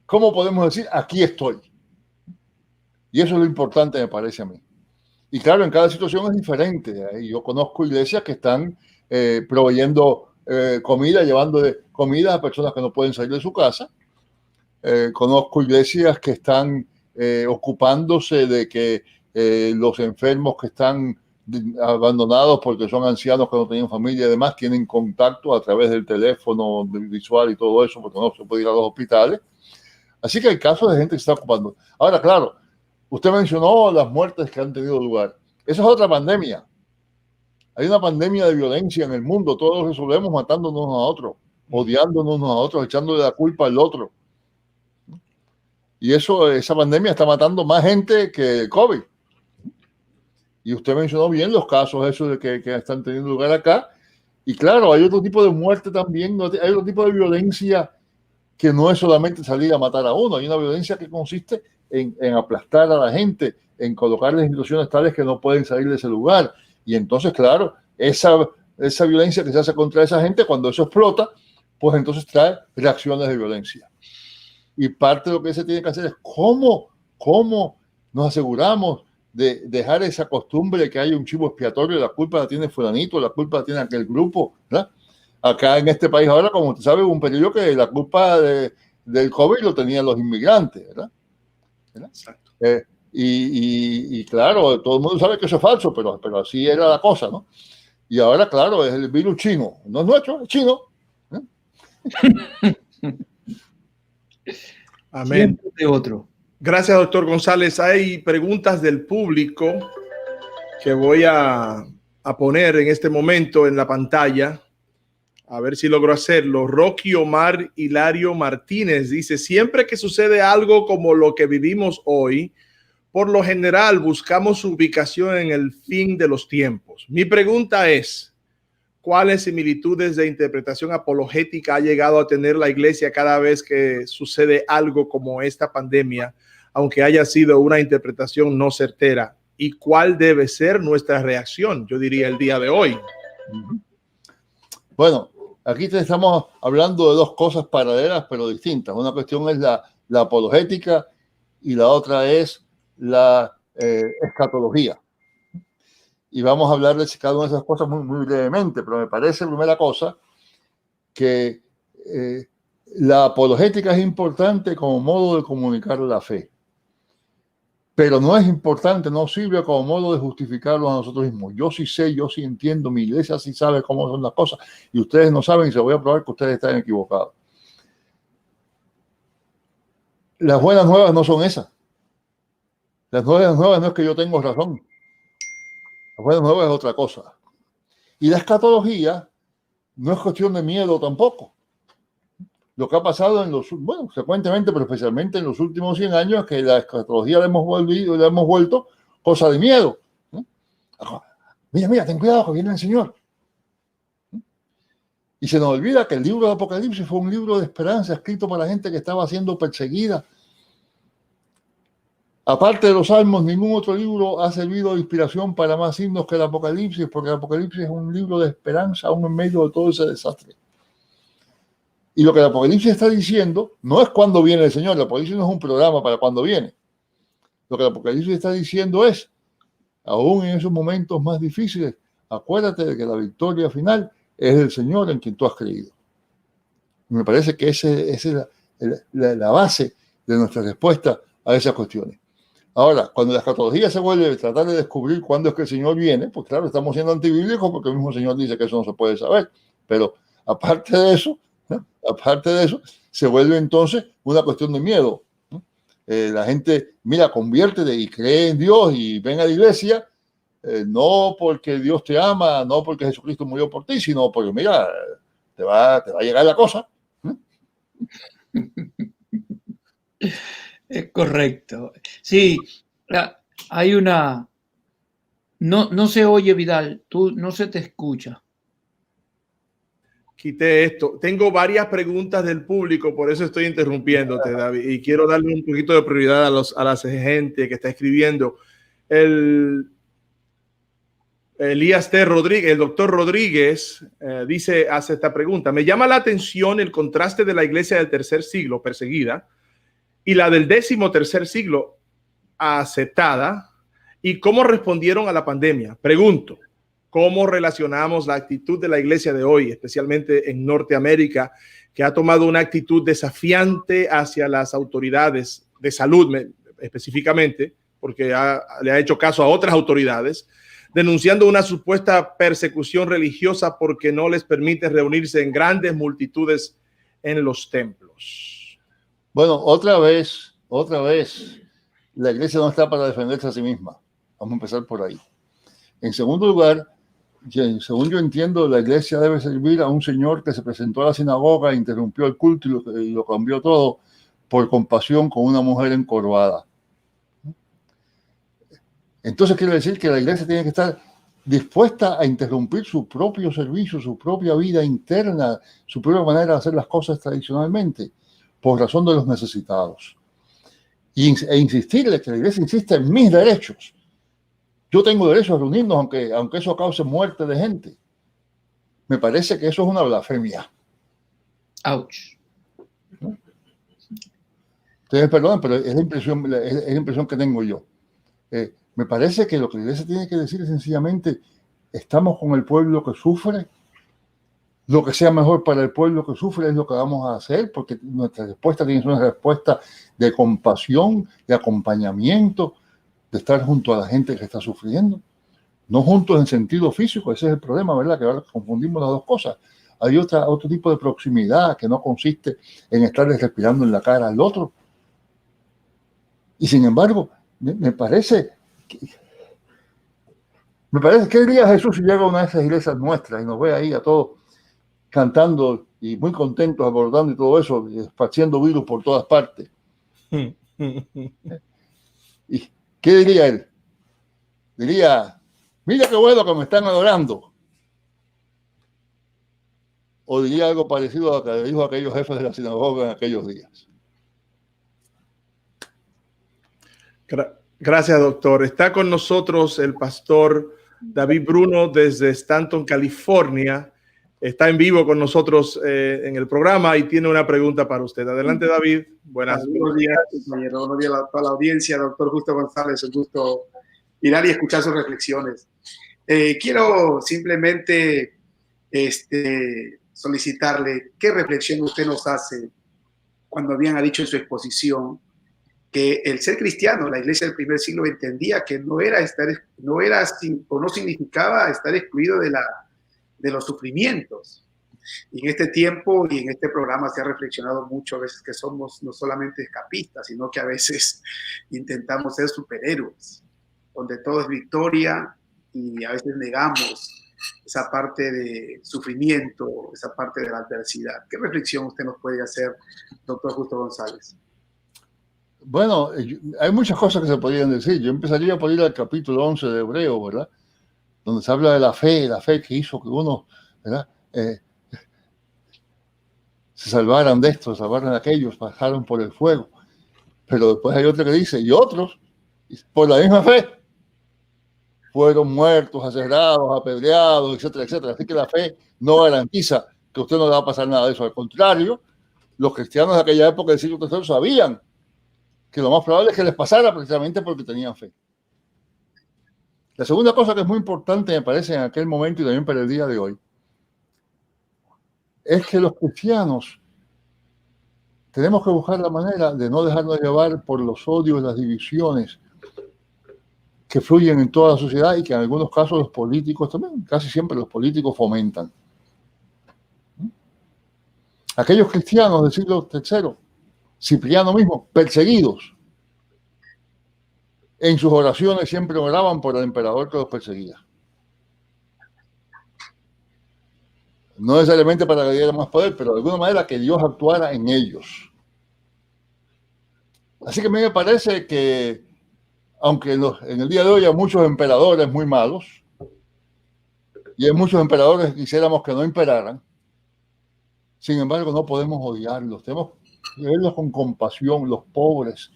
Speaker 6: ¿cómo podemos decir aquí estoy? Y eso es lo importante, me parece a mí. Y claro, en cada situación es diferente. Yo conozco iglesias que están proveyendo comida, llevando comida a personas que no pueden salir de su casa. Conozco iglesias que están ocupándose de que los enfermos que están abandonados porque son ancianos que no tienen familia y demás, tienen contacto a través del teléfono visual y todo eso, porque no se puede ir a los hospitales. Así que hay casos de gente que se está ocupando. Ahora, claro, usted mencionó las muertes que han tenido lugar. Esa es otra pandemia. Hay una pandemia de violencia en el mundo. Todos resolvemos matándonos a otros, odiándonos a otros, echándole la culpa al otro. Y esa pandemia está matando más gente que el COVID. Y usted mencionó bien los casos esos de que están teniendo lugar acá. Y claro, hay otro tipo de muerte también, hay otro tipo de violencia que no es solamente salir a matar a uno. Hay una violencia que consiste en aplastar a la gente, en colocarles en situaciones tales que no pueden salir de ese lugar. Y entonces, claro, esa violencia que se hace contra esa gente, cuando eso explota, pues entonces trae reacciones de violencia. Y parte de lo que se tiene que hacer es cómo nos aseguramos de dejar esa costumbre de que haya un chivo expiatorio, la culpa la tiene fulanito, la culpa la tiene aquel grupo, ¿verdad? Acá en este país ahora, como usted sabe, hubo un periodo que la culpa del COVID lo tenían los inmigrantes, ¿verdad? Exacto. Y claro, todo el mundo sabe que eso es falso, pero así era la cosa, ¿no? Y ahora, claro, es el virus chino. No es nuestro, es chino.
Speaker 1: Amén.
Speaker 2: De otro.
Speaker 1: Gracias, doctor González. Hay preguntas del público que voy a poner en este momento en la pantalla. A ver si logro hacerlo. Rocky Omar Hilario Martínez dice, siempre que sucede algo como lo que vivimos hoy, por lo general buscamos su ubicación en el fin de los tiempos. Mi pregunta es, ¿cuáles similitudes de interpretación apologética ha llegado a tener la iglesia cada vez que sucede algo como esta pandemia, aunque haya sido una interpretación no certera? ¿Y cuál debe ser nuestra reacción? Yo diría el día de hoy.
Speaker 6: Bueno, aquí estamos hablando de dos cosas paralelas pero distintas. Una cuestión es la apologética y la otra es la escatología. Y vamos a hablar de cada una de esas cosas muy, muy brevemente, pero me parece, primera cosa, que la apologética es importante como modo de comunicar la fe. Pero no es importante, no sirve como modo de justificarlo a nosotros mismos. Yo sí sé, yo sí entiendo, mi iglesia sí sabe cómo son las cosas, y ustedes no saben, y se voy a probar que ustedes están equivocados. Las buenas nuevas no son esas. Las buenas nuevas no es que yo tengo razón. Las buenas nuevas es otra cosa. Y la escatología no es cuestión de miedo tampoco. Lo que ha pasado frecuentemente, pero especialmente en los últimos 100 años, es que la escatología la hemos vuelto cosa de miedo. Mira, ten cuidado que viene el Señor. Y se nos olvida que el libro de Apocalipsis fue un libro de esperanza escrito para la gente que estaba siendo perseguida. Aparte de los Salmos, ningún otro libro ha servido de inspiración para más himnos que el Apocalipsis, porque el Apocalipsis es un libro de esperanza aún en medio de todo ese desastre. Y lo que el Apocalipsis está diciendo no es cuándo viene el Señor. El Apocalipsis no es un programa para cuándo viene. Lo que el Apocalipsis está diciendo es, aún en esos momentos más difíciles, acuérdate de que la victoria final es el Señor en quien tú has creído. Y me parece que esa es la base de nuestra respuesta a esas cuestiones. Ahora, cuando la escatología se vuelve a tratar de descubrir cuándo es que el Señor viene, pues claro, estamos siendo antibíblicos porque el mismo Señor dice que eso no se puede saber. Pero Aparte de eso, se vuelve entonces una cuestión de miedo. La gente, mira, conviértete y cree en Dios y ven a la iglesia, no porque Dios te ama, no porque Jesucristo murió por ti, sino porque, mira, te va a llegar la cosa.
Speaker 2: Es correcto. Sí, hay una... No se oye, Vidal, no se te escucha.
Speaker 1: Quité esto. Tengo varias preguntas del público, por eso estoy interrumpiéndote, David, y quiero darle un poquito de prioridad a la gente que está escribiendo. Elías T. Rodríguez, el doctor Rodríguez, hace esta pregunta. Me llama la atención el contraste de la iglesia del tercer siglo perseguida y la del 13º siglo aceptada, y cómo respondieron a la pandemia. Pregunto, ¿cómo relacionamos la actitud de la iglesia de hoy, especialmente en Norteamérica, que ha tomado una actitud desafiante hacia las autoridades de salud, específicamente, porque le ha hecho caso a otras autoridades, denunciando una supuesta persecución religiosa porque no les permite reunirse en grandes multitudes en los templos?
Speaker 6: Bueno, otra vez, la iglesia no está para defenderse a sí misma. Vamos a empezar por ahí. En segundo lugar, según yo entiendo, la iglesia debe servir a un señor que se presentó a la sinagoga, interrumpió el culto y lo cambió todo por compasión con una mujer encorvada. Entonces quiere decir que la iglesia tiene que estar dispuesta a interrumpir su propio servicio, su propia vida interna, su propia manera de hacer las cosas tradicionalmente, por razón de los necesitados. E insistirle que la iglesia insista en mis derechos. Yo tengo derecho a reunirnos aunque eso cause muerte de gente. Me parece que eso es una blasfemia.
Speaker 2: Ouch.
Speaker 6: Ustedes perdonen, pero es la impresión que tengo yo. Me parece que lo que la iglesia tiene que decir es sencillamente: estamos con el pueblo que sufre, lo que sea mejor para el pueblo que sufre es lo que vamos a hacer, porque nuestra respuesta tiene que ser una respuesta de compasión, de acompañamiento, de estar junto a la gente que está sufriendo, no juntos en sentido físico. Ese es el problema, ¿verdad? Que ahora confundimos las dos cosas. Hay otro tipo de proximidad que no consiste en estarle respirando en la cara al otro. Y sin embargo, me parece que diría Jesús si llega a una de esas iglesias nuestras y nos ve ahí a todos cantando y muy contentos, abordando y todo eso, y esparciendo virus por todas partes. ¿Y qué diría él? Diría: mira qué bueno que me están adorando. O diría algo parecido a lo que dijo aquellos jefes de la sinagoga en aquellos días.
Speaker 1: Gracias, doctor. Está con nosotros el pastor David Bruno desde Stanton, California. Está en vivo con nosotros en el programa y tiene una pregunta para usted. Adelante, David.
Speaker 7: Buenos días, compañero. Buenos días a toda la audiencia. Doctor Justo González, un gusto mirar y escuchar sus reflexiones. Quiero simplemente solicitarle qué reflexión usted nos hace cuando bien ha dicho en su exposición que el ser cristiano, la iglesia del primer siglo entendía que no significaba estar excluido de los sufrimientos. Y en este tiempo y en este programa se ha reflexionado mucho a veces que somos no solamente escapistas, sino que a veces intentamos ser superhéroes, donde todo es victoria y a veces negamos esa parte de sufrimiento, esa parte de la adversidad. ¿Qué reflexión usted nos puede hacer, doctor Justo González?
Speaker 6: Bueno, hay muchas cosas que se podrían decir. Yo empezaría por ir al capítulo 11 de Hebreo, ¿verdad? Donde se habla de la fe que hizo que uno, ¿verdad? Se salvaran de esto, salvaran de aquellos, pasaron por el fuego. Pero después hay otro que dice: y otros, por la misma fe, fueron muertos, aserrados, apedreados, etcétera, etcétera. Así que la fe no garantiza que a usted no le va a pasar nada de eso. Al contrario, los cristianos de aquella época del siglo III sabían que lo más probable es que les pasara precisamente porque tenían fe. La segunda cosa que es muy importante, me parece, en aquel momento y también para el día de hoy, es que los cristianos tenemos que buscar la manera de no dejarnos llevar por los odios y las divisiones que fluyen en toda la sociedad y que en algunos casos los políticos también, casi siempre los políticos fomentan. Aquellos cristianos del siglo III, Cipriano mismo, perseguidos, en sus oraciones siempre oraban por el emperador que los perseguía. No necesariamente para que diera más poder, pero de alguna manera que Dios actuara en ellos. Así que a mí me parece que, aunque en el día de hoy hay muchos emperadores muy malos, y hay muchos emperadores que quisiéramos que no imperaran, sin embargo no podemos odiarlos, tenemos que verlos con compasión. Los pobres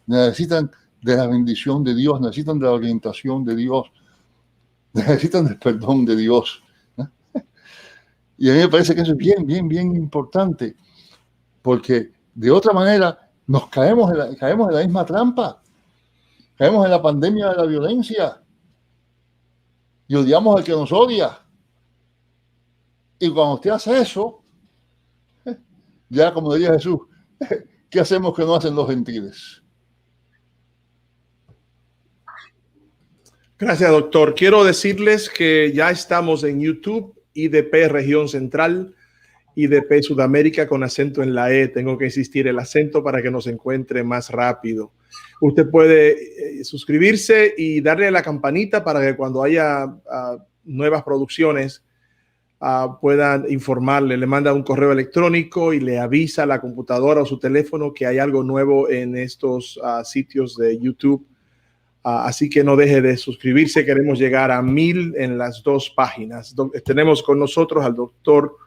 Speaker 6: necesitan de la bendición de Dios, necesitan de la orientación de Dios, necesitan del perdón de Dios. Y a mí me parece que eso es bien, bien, bien importante, porque de otra manera nos caemos en la misma trampa, caemos en la pandemia de la violencia y odiamos al que nos odia. Y cuando usted hace eso, ya como diría Jesús, ¿qué hacemos que no hacen los gentiles?
Speaker 1: Gracias, doctor. Quiero decirles que ya estamos en YouTube, IDP Región Central, IDP Sudamérica con acento en la E. Tengo que insistir el acento para que nos encuentre más rápido. Usted puede suscribirse y darle a la campanita para que cuando haya nuevas producciones puedan informarle. Le manda un correo electrónico y le avisa a la computadora o su teléfono que hay algo nuevo en estos sitios de YouTube. Así que no deje de suscribirse. Queremos llegar a 1000 en las dos páginas. Tenemos con nosotros al doctor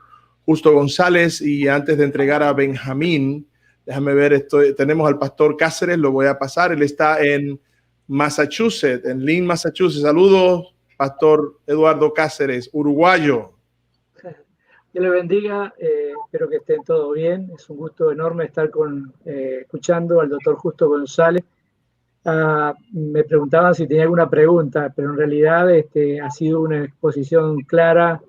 Speaker 1: Justo González, y antes de entregar a Benjamín, déjame ver, tenemos al pastor Cáceres, lo voy a pasar. Él está en Massachusetts, en Lynn, Massachusetts. Saludos, pastor Eduardo Cáceres, uruguayo.
Speaker 8: Dios le bendiga, espero que estén todos bien. Es un gusto enorme estar escuchando al doctor Justo González. Me preguntaban si tenía alguna pregunta, pero en realidad ha sido una exposición clara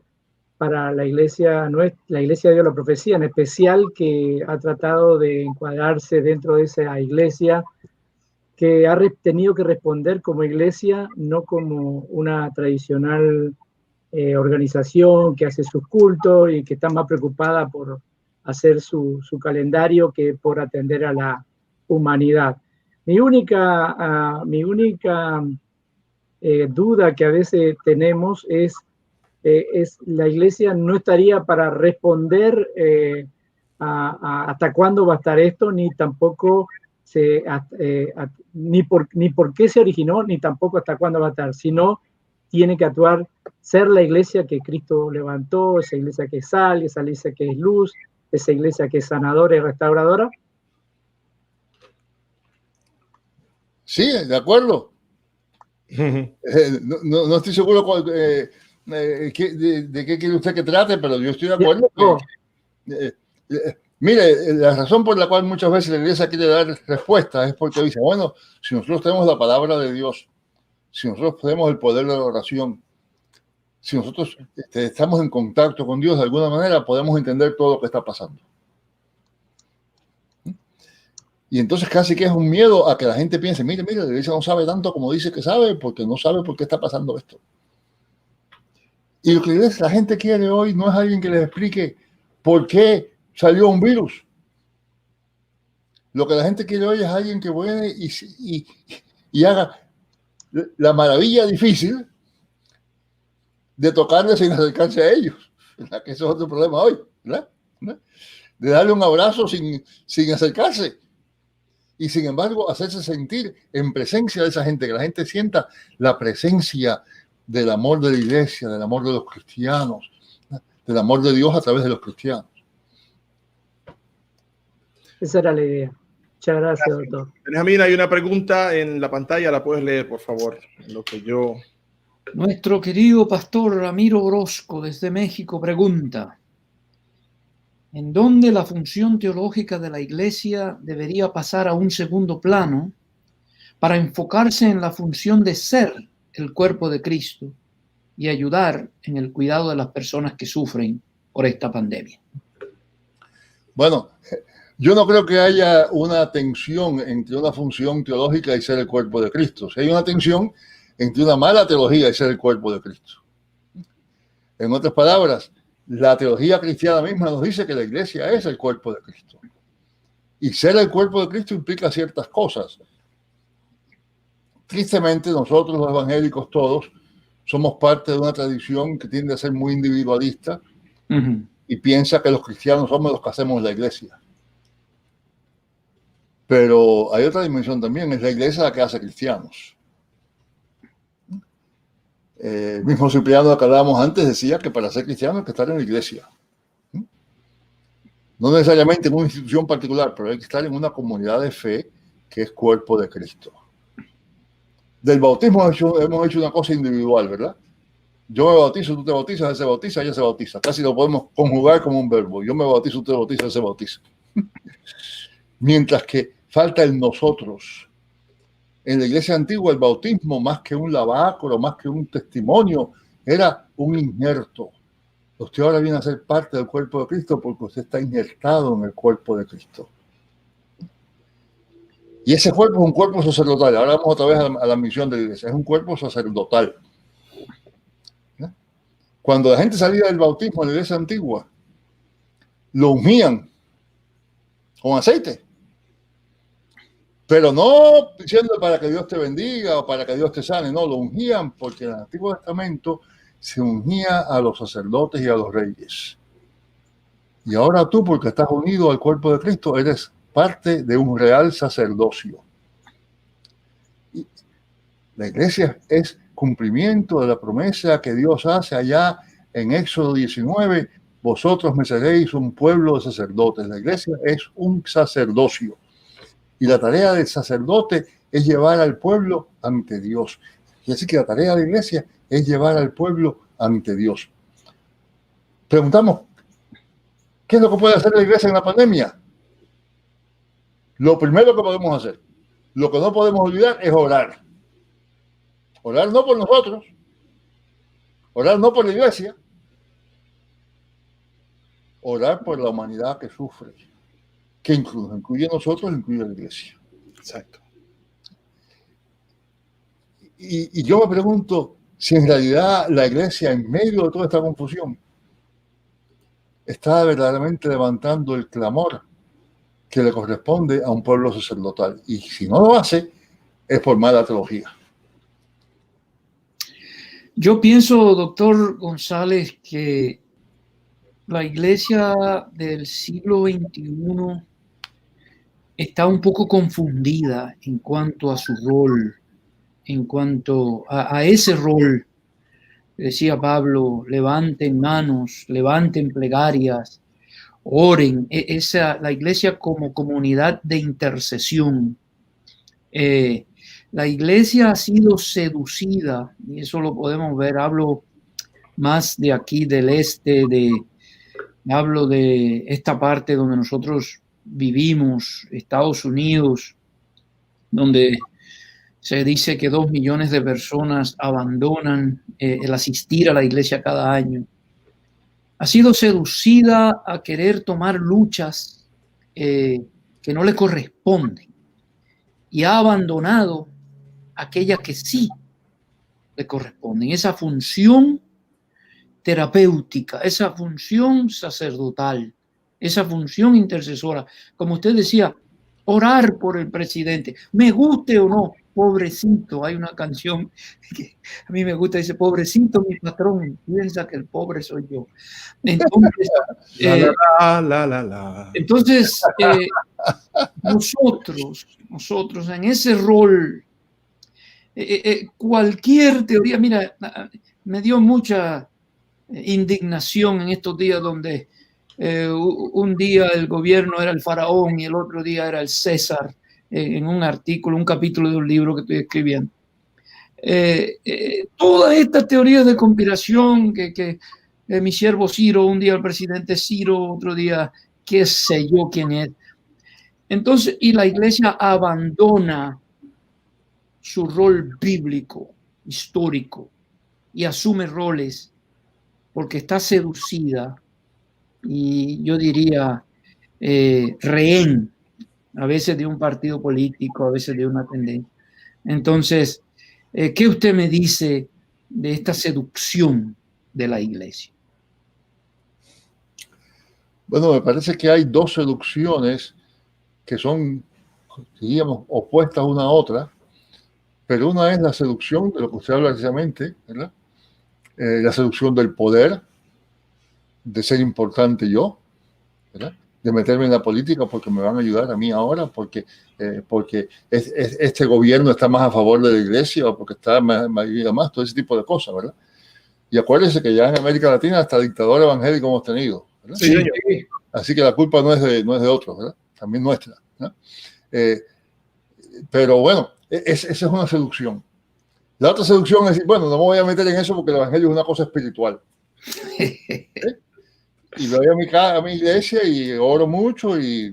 Speaker 8: para la Iglesia de Dios de la Profecía, en especial, que ha tratado de encuadrarse dentro de esa iglesia, que ha tenido que responder como iglesia, no como una tradicional organización que hace sus cultos y que está más preocupada por hacer su calendario que por atender a la humanidad. Mi única duda que a veces tenemos es la iglesia no estaría para responder hasta cuándo va a estar esto, ni tampoco ni por qué se originó, ni tampoco hasta cuándo va a estar, sino tiene que actuar, ser la iglesia que Cristo levantó, esa iglesia que es sal, esa iglesia que es luz, esa iglesia que es sanadora y restauradora.
Speaker 6: Sí, de acuerdo. No estoy seguro de qué quiere usted que trate, pero yo estoy de acuerdo. Mire, la razón por la cual muchas veces la iglesia quiere dar respuestas es porque dice, bueno, si nosotros tenemos la palabra de Dios, si nosotros tenemos el poder de la oración, si nosotros estamos en contacto con Dios de alguna manera, podemos entender todo lo que está pasando. Y entonces casi que es un miedo a que la gente piense, mire, la iglesia no sabe tanto como dice que sabe, porque no sabe por qué está pasando esto. Y lo que la gente quiere hoy no es alguien que les explique por qué salió un virus. Lo que la gente quiere hoy es alguien que viene y haga la maravilla difícil de tocarles sin acercarse a ellos. ¿Verdad? Que eso es otro problema hoy, ¿verdad? De darle un abrazo sin acercarse. Y sin embargo, hacerse sentir en presencia de esa gente, que la gente sienta la presencia del amor de la iglesia, del amor de los cristianos, del amor de Dios a través de los cristianos.
Speaker 8: Esa era la idea. Muchas gracias, doctor.
Speaker 1: Benjamín, hay una pregunta en la pantalla, la puedes leer, por favor.
Speaker 2: Nuestro querido pastor Ramiro Orozco desde México pregunta: ¿en dónde la función teológica de la iglesia debería pasar a un segundo plano para enfocarse en la función de ser el cuerpo de Cristo y ayudar en el cuidado de las personas que sufren por esta pandemia?
Speaker 6: Bueno, yo no creo que haya una tensión entre una función teológica y ser el cuerpo de Cristo. Si hay una tensión entre una mala teología y ser el cuerpo de Cristo. En otras palabras, La teología cristiana misma nos dice que la iglesia es el cuerpo de Cristo. Y ser el cuerpo de Cristo implica ciertas cosas. Tristemente, nosotros los evangélicos todos somos parte de una tradición que tiende a ser muy individualista y piensa que los cristianos somos los que hacemos la iglesia. Pero hay otra dimensión también, es la iglesia la que hace cristianos. El mismo Cipriano que hablábamos antes decía que para ser cristiano hay que estar en la iglesia. No necesariamente en una institución particular, pero hay que estar en una comunidad de fe que es cuerpo de Cristo. Del bautismo hemos hecho una cosa individual, ¿verdad? Yo me bautizo, tú te bautizas, él se bautiza, ella se bautiza. Casi lo podemos conjugar como un verbo. Yo me bautizo, tú te bautizas, él se bautiza. Mientras que falta el nosotros. En la iglesia antigua el bautismo, más que un lavacro, más que un testimonio, era un injerto. Usted ahora viene a ser parte del cuerpo de Cristo porque usted está injertado en el cuerpo de Cristo. Y ese cuerpo es un cuerpo sacerdotal. Ahora vamos otra vez a la misión de la iglesia. Es un cuerpo sacerdotal. Cuando la gente salía del bautismo en la iglesia antigua, lo ungían con aceite. Pero no diciendo para que Dios te bendiga o para que Dios te sane. No, lo ungían porque en el Antiguo Testamento se ungía a los sacerdotes y a los reyes. Y ahora tú, porque estás unido al cuerpo de Cristo, eres parte de un real sacerdocio. Y la iglesia es cumplimiento de la promesa que Dios hace allá en Éxodo 19, vosotros me seréis un pueblo de sacerdotes. La iglesia es un sacerdocio. Y la tarea del sacerdote es llevar al pueblo ante Dios. Y así que la tarea de la iglesia es llevar al pueblo ante Dios. Preguntamos, ¿qué es lo que puede hacer la iglesia en la pandemia? Lo primero que podemos hacer, lo que no podemos olvidar es orar. Orar no por nosotros, orar no por la iglesia, orar por la humanidad que sufre, que incluye a nosotros, incluye a la iglesia.
Speaker 1: Exacto.
Speaker 6: Y yo me pregunto si en realidad la iglesia, en medio de toda esta confusión, está verdaderamente levantando el clamor que le corresponde a un pueblo sacerdotal. Y si no lo hace, es por mala teología.
Speaker 2: Yo pienso, doctor González, que la iglesia del siglo XXI está un poco confundida en cuanto a su rol, en cuanto a ese rol. Decía Pablo, levanten manos, levanten plegarias, oren. La iglesia como comunidad de intercesión. La iglesia ha sido seducida, y eso lo podemos ver. Hablo más de aquí, del este, hablo de esta parte donde nosotros vivimos, Estados Unidos, donde se dice que 2 millones de personas abandonan el asistir a la iglesia cada año. Ha sido seducida a querer tomar luchas que no le corresponden y ha abandonado aquellas que sí le corresponden. Esa función terapéutica, esa función sacerdotal, esa función intercesora. Como usted decía, orar por el presidente, me guste o no, pobrecito. Hay una canción que a mí me gusta, dice, pobrecito mi patrón, piensa que el pobre soy yo. Entonces, entonces nosotros en ese rol, cualquier teoría, mira, me dio mucha indignación en estos días donde un día el gobierno era el faraón y el otro día era el César, en un artículo, un capítulo de un libro que estoy escribiendo. Todas estas teorías de conspiración, que mi siervo Ciro, un día el presidente Ciro, otro día qué sé yo quién es. Entonces, y la iglesia abandona su rol bíblico, histórico, y asume roles porque está seducida y yo diría rehén, a veces de un partido político, a veces de una tendencia. Entonces, ¿qué usted me dice de esta seducción de la iglesia?
Speaker 6: Bueno, me parece que hay dos seducciones que son, diríamos, opuestas una a otra, pero una es la seducción de lo que usted habla precisamente, ¿verdad? La seducción del poder, de ser importante yo, ¿verdad? De meterme en la política porque me van a ayudar a mí ahora, porque este gobierno está más a favor de la iglesia o porque está más, todo ese tipo de cosas, ¿verdad? Y acuérdense que ya en América Latina hasta dictador evangélico hemos tenido, ¿verdad?
Speaker 1: Sí, señor.
Speaker 6: Así que la culpa no es de otros, ¿verdad? También nuestra, ¿no? Pero bueno, esa es una seducción. La otra seducción es decir, bueno, no me voy a meter en eso porque el evangelio es una cosa espiritual. Y voy a mi iglesia y oro mucho y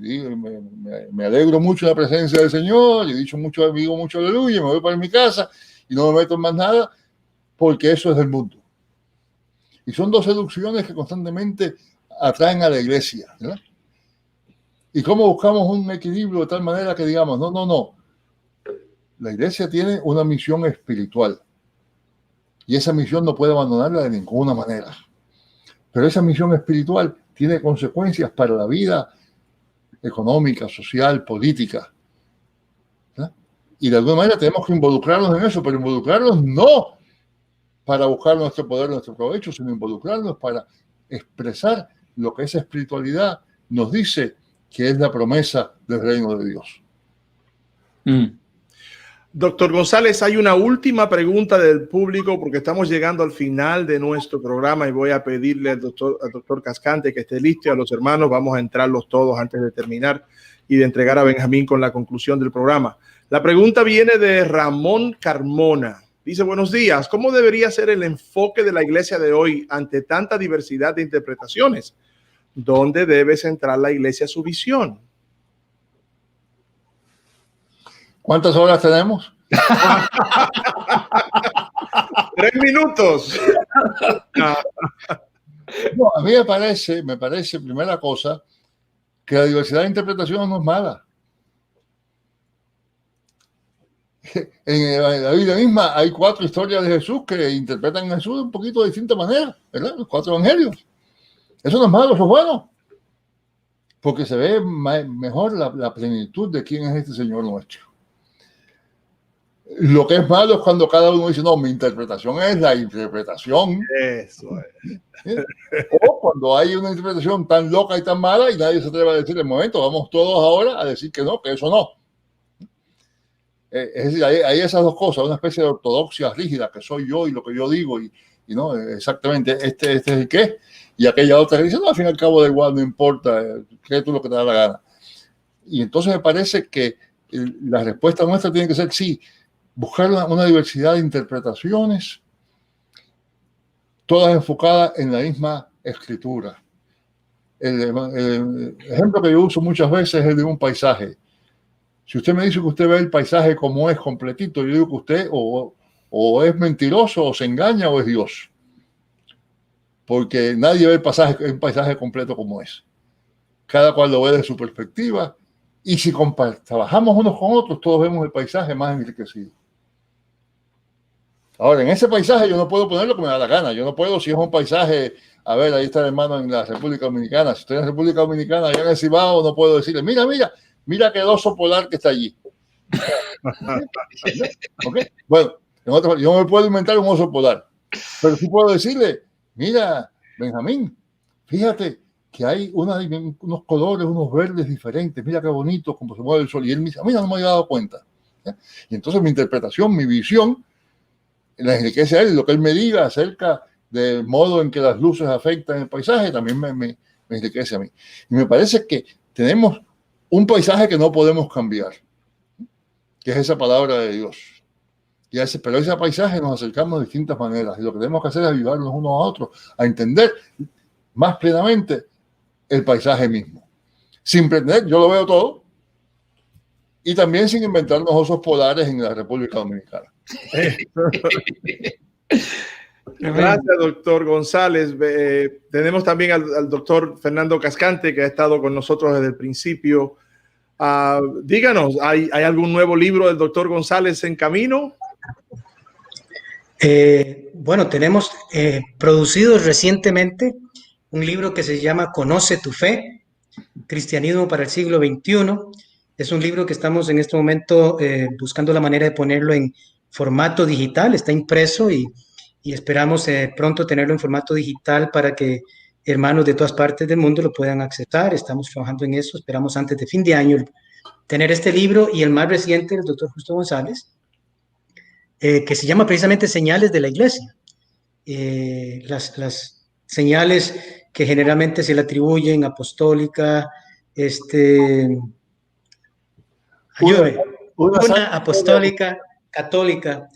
Speaker 6: me alegro mucho en la presencia del Señor y digo mucho aleluya, me voy para mi casa y no me meto en más nada porque eso es del mundo. Y son dos seducciones que constantemente atraen a la iglesia, ¿verdad? ¿Y cómo buscamos un equilibrio de tal manera que digamos, no? La iglesia tiene una misión espiritual y esa misión no puede abandonarla de ninguna manera. Pero esa misión espiritual tiene consecuencias para la vida económica, social, política, ¿no? Y de alguna manera tenemos que involucrarnos en eso, pero involucrarnos no para buscar nuestro poder, nuestro provecho, sino involucrarnos para expresar lo que esa espiritualidad nos dice que es la promesa del reino de Dios.
Speaker 1: Doctor González, hay una última pregunta del público porque estamos llegando al final de nuestro programa y voy a pedirle al doctor Cascante que esté listo y a los hermanos. Vamos a entrarlos todos antes de terminar y de entregar a Benjamín con la conclusión del programa. La pregunta viene de Ramón Carmona. Dice, buenos días, ¿cómo debería ser el enfoque de la iglesia de hoy ante tanta diversidad de interpretaciones? ¿Dónde debe centrar la iglesia su visión?
Speaker 6: ¿Cuántas horas tenemos?
Speaker 1: 3 minutos.
Speaker 6: No, a mí me parece, primera cosa, que la diversidad de interpretaciones no es mala. En la Biblia misma hay 4 historias de Jesús que interpretan a Jesús de un poquito de distinta manera, ¿verdad? Los 4 evangelios. Eso no es malo, eso es bueno. Porque se ve mejor la plenitud de quién es este Señor nuestro. Lo que es malo es cuando cada uno dice, no, mi interpretación es la interpretación.
Speaker 1: Eso es.
Speaker 6: O cuando hay una interpretación tan loca y tan mala y nadie se atreve a decir, en el momento, vamos todos ahora a decir que no, que eso no. Es decir, hay esas dos cosas, una especie de ortodoxia rígida, que soy yo y lo que yo digo, y no, exactamente, este es el qué, y aquella otra que dice, no, al fin y al cabo da igual, no importa, cree tú lo que te da la gana. Y entonces me parece que la respuesta nuestra tiene que ser sí, buscar una diversidad de interpretaciones, todas enfocadas en la misma escritura. El ejemplo que yo uso muchas veces es el de un paisaje. Si usted me dice que usted ve el paisaje como es completito, yo digo que usted o es mentiroso, o se engaña, o es Dios. Porque nadie ve el paisaje completo como es. Cada cual lo ve desde su perspectiva. Y si trabajamos unos con otros, todos vemos el paisaje más enriquecido. Ahora, en ese paisaje yo no puedo poner lo que me da la gana. Yo no puedo, si es un paisaje, a ver, ahí está el hermano en la República Dominicana. Si estoy en la República Dominicana, allá en el Cibao, no puedo decirle, mira qué oso polar que está allí. ¿Okay? Bueno, yo no me puedo inventar un oso polar, pero sí puedo decirle, mira, Benjamín, fíjate que hay unos colores, unos verdes diferentes, mira qué bonito como se mueve el sol. Y él me dice, mira, no me había dado cuenta. ¿Ya? Y entonces mi interpretación, mi visión, la enriquece a él, lo que él me diga acerca del modo en que las luces afectan el paisaje, también me enriquece a mí. Y me parece que tenemos un paisaje que no podemos cambiar, que es esa palabra de Dios. Pero ese paisaje nos acercamos de distintas maneras y lo que tenemos que hacer es ayudarnos unos a otros a entender más plenamente el paisaje mismo. Sin pretender, yo lo veo todo, y también sin inventarnos osos polares en la República Dominicana.
Speaker 1: Gracias, doctor González. Tenemos también al doctor Fernando Cascante, que ha estado con nosotros desde el principio. Díganos, ¿hay algún nuevo libro del doctor González en camino?
Speaker 4: Bueno, tenemos producido recientemente un libro que se llama Conoce tu fe, Cristianismo para el siglo XXI. Es un libro que estamos en este momento buscando la manera de ponerlo en formato digital, está impreso y esperamos pronto tenerlo en formato digital para que hermanos de todas partes del mundo lo puedan accesar. Estamos trabajando en eso, esperamos antes de fin de año tener este libro y el más reciente del doctor Justo González, que se llama precisamente Señales de la Iglesia. Las señales que generalmente se le atribuyen, apostólica, ayúdame, una apostólica, católica,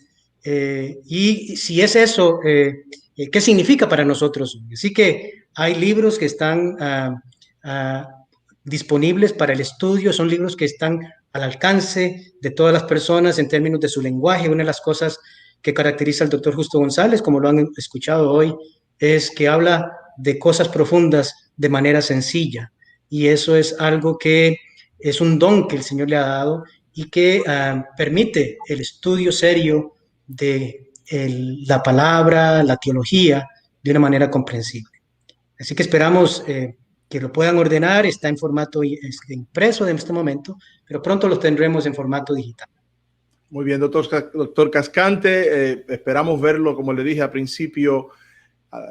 Speaker 4: y si es eso, ¿qué significa para nosotros? Así que hay libros que están disponibles para el estudio, son libros que están al alcance de todas las personas en términos de su lenguaje. Una de las cosas que caracteriza al doctor Justo González, como lo han escuchado hoy, es que habla de cosas profundas de manera sencilla, y eso es algo que es un don que el Señor le ha dado y que permite el estudio serio de la palabra, la teología, de una manera comprensible. Así que esperamos que lo puedan ordenar. Está en formato impreso en este momento, pero pronto los tendremos en formato digital.
Speaker 1: Muy bien, doctor Cascante. Esperamos verlo, como le dije al principio,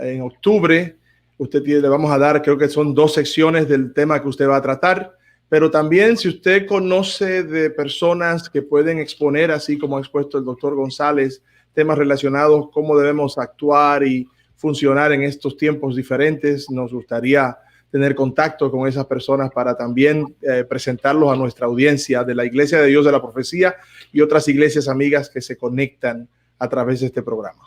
Speaker 1: en octubre. Le vamos a dar, creo que son 2 secciones del tema que usted va a tratar. Pero también, si usted conoce de personas que pueden exponer, así como ha expuesto el doctor González, temas relacionados, cómo debemos actuar y funcionar en estos tiempos diferentes, nos gustaría tener contacto con esas personas para también presentarlos a nuestra audiencia de la Iglesia de Dios de la Profecía y otras iglesias amigas que se conectan a través de este programa.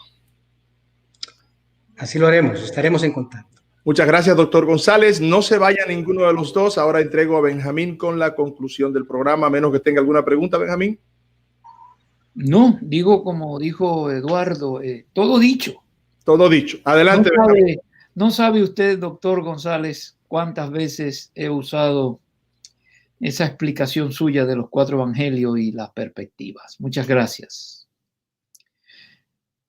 Speaker 4: Así lo haremos, estaremos en contacto.
Speaker 1: Muchas gracias, doctor González. No se vaya ninguno de los dos. Ahora entrego a Benjamín con la conclusión del programa, a menos que tenga alguna pregunta, Benjamín.
Speaker 2: No, digo como dijo Eduardo, todo dicho.
Speaker 1: Todo dicho. Adelante.
Speaker 2: No sabe usted, doctor González, cuántas veces he usado esa explicación suya de los 4 evangelios y las perspectivas. Muchas gracias.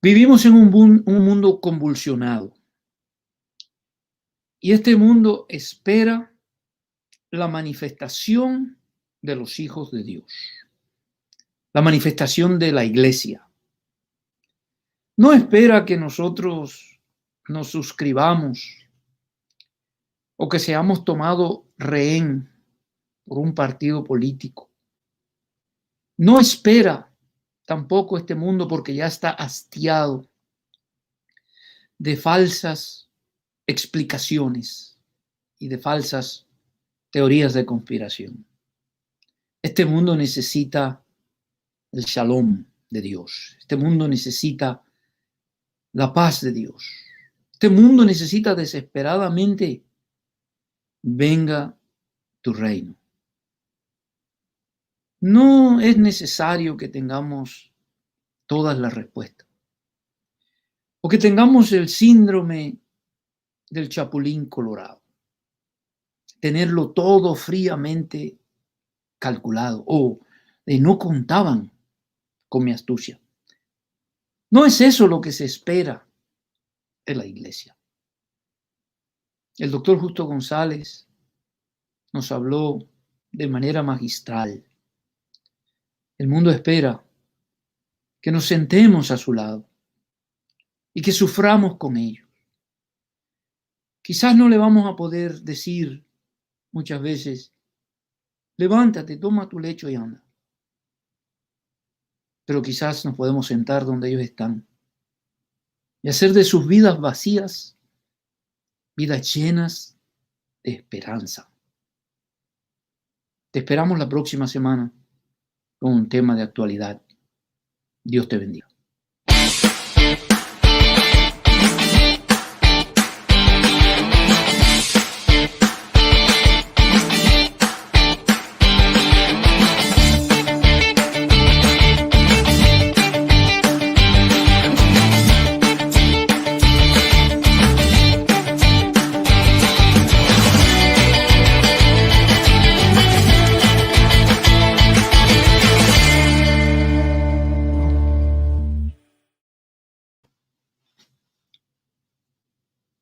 Speaker 2: Vivimos en un mundo convulsionado. Y este mundo espera la manifestación de los hijos de Dios, la manifestación de la iglesia. No espera que nosotros nos suscribamos o que seamos tomados rehén por un partido político. No espera tampoco este mundo, porque ya está hastiado de falsas explicaciones y de falsas teorías de conspiración. Este mundo necesita el shalom de Dios. Este mundo necesita la paz de Dios. Este mundo necesita desesperadamente: venga tu reino. No es necesario que tengamos todas las respuestas o que tengamos el síndrome del chapulín colorado, tenerlo todo fríamente calculado, o de no contaban con mi astucia. No es eso lo que se espera de la iglesia. El doctor Justo González nos habló de manera magistral. El mundo espera que nos sentemos a su lado y que suframos con ellos. Quizás no le vamos a poder decir muchas veces: levántate, toma tu lecho y anda. Pero quizás nos podemos sentar donde ellos están y hacer de sus vidas vacías vidas llenas de esperanza. Te esperamos la próxima semana con un tema de actualidad. Dios te bendiga.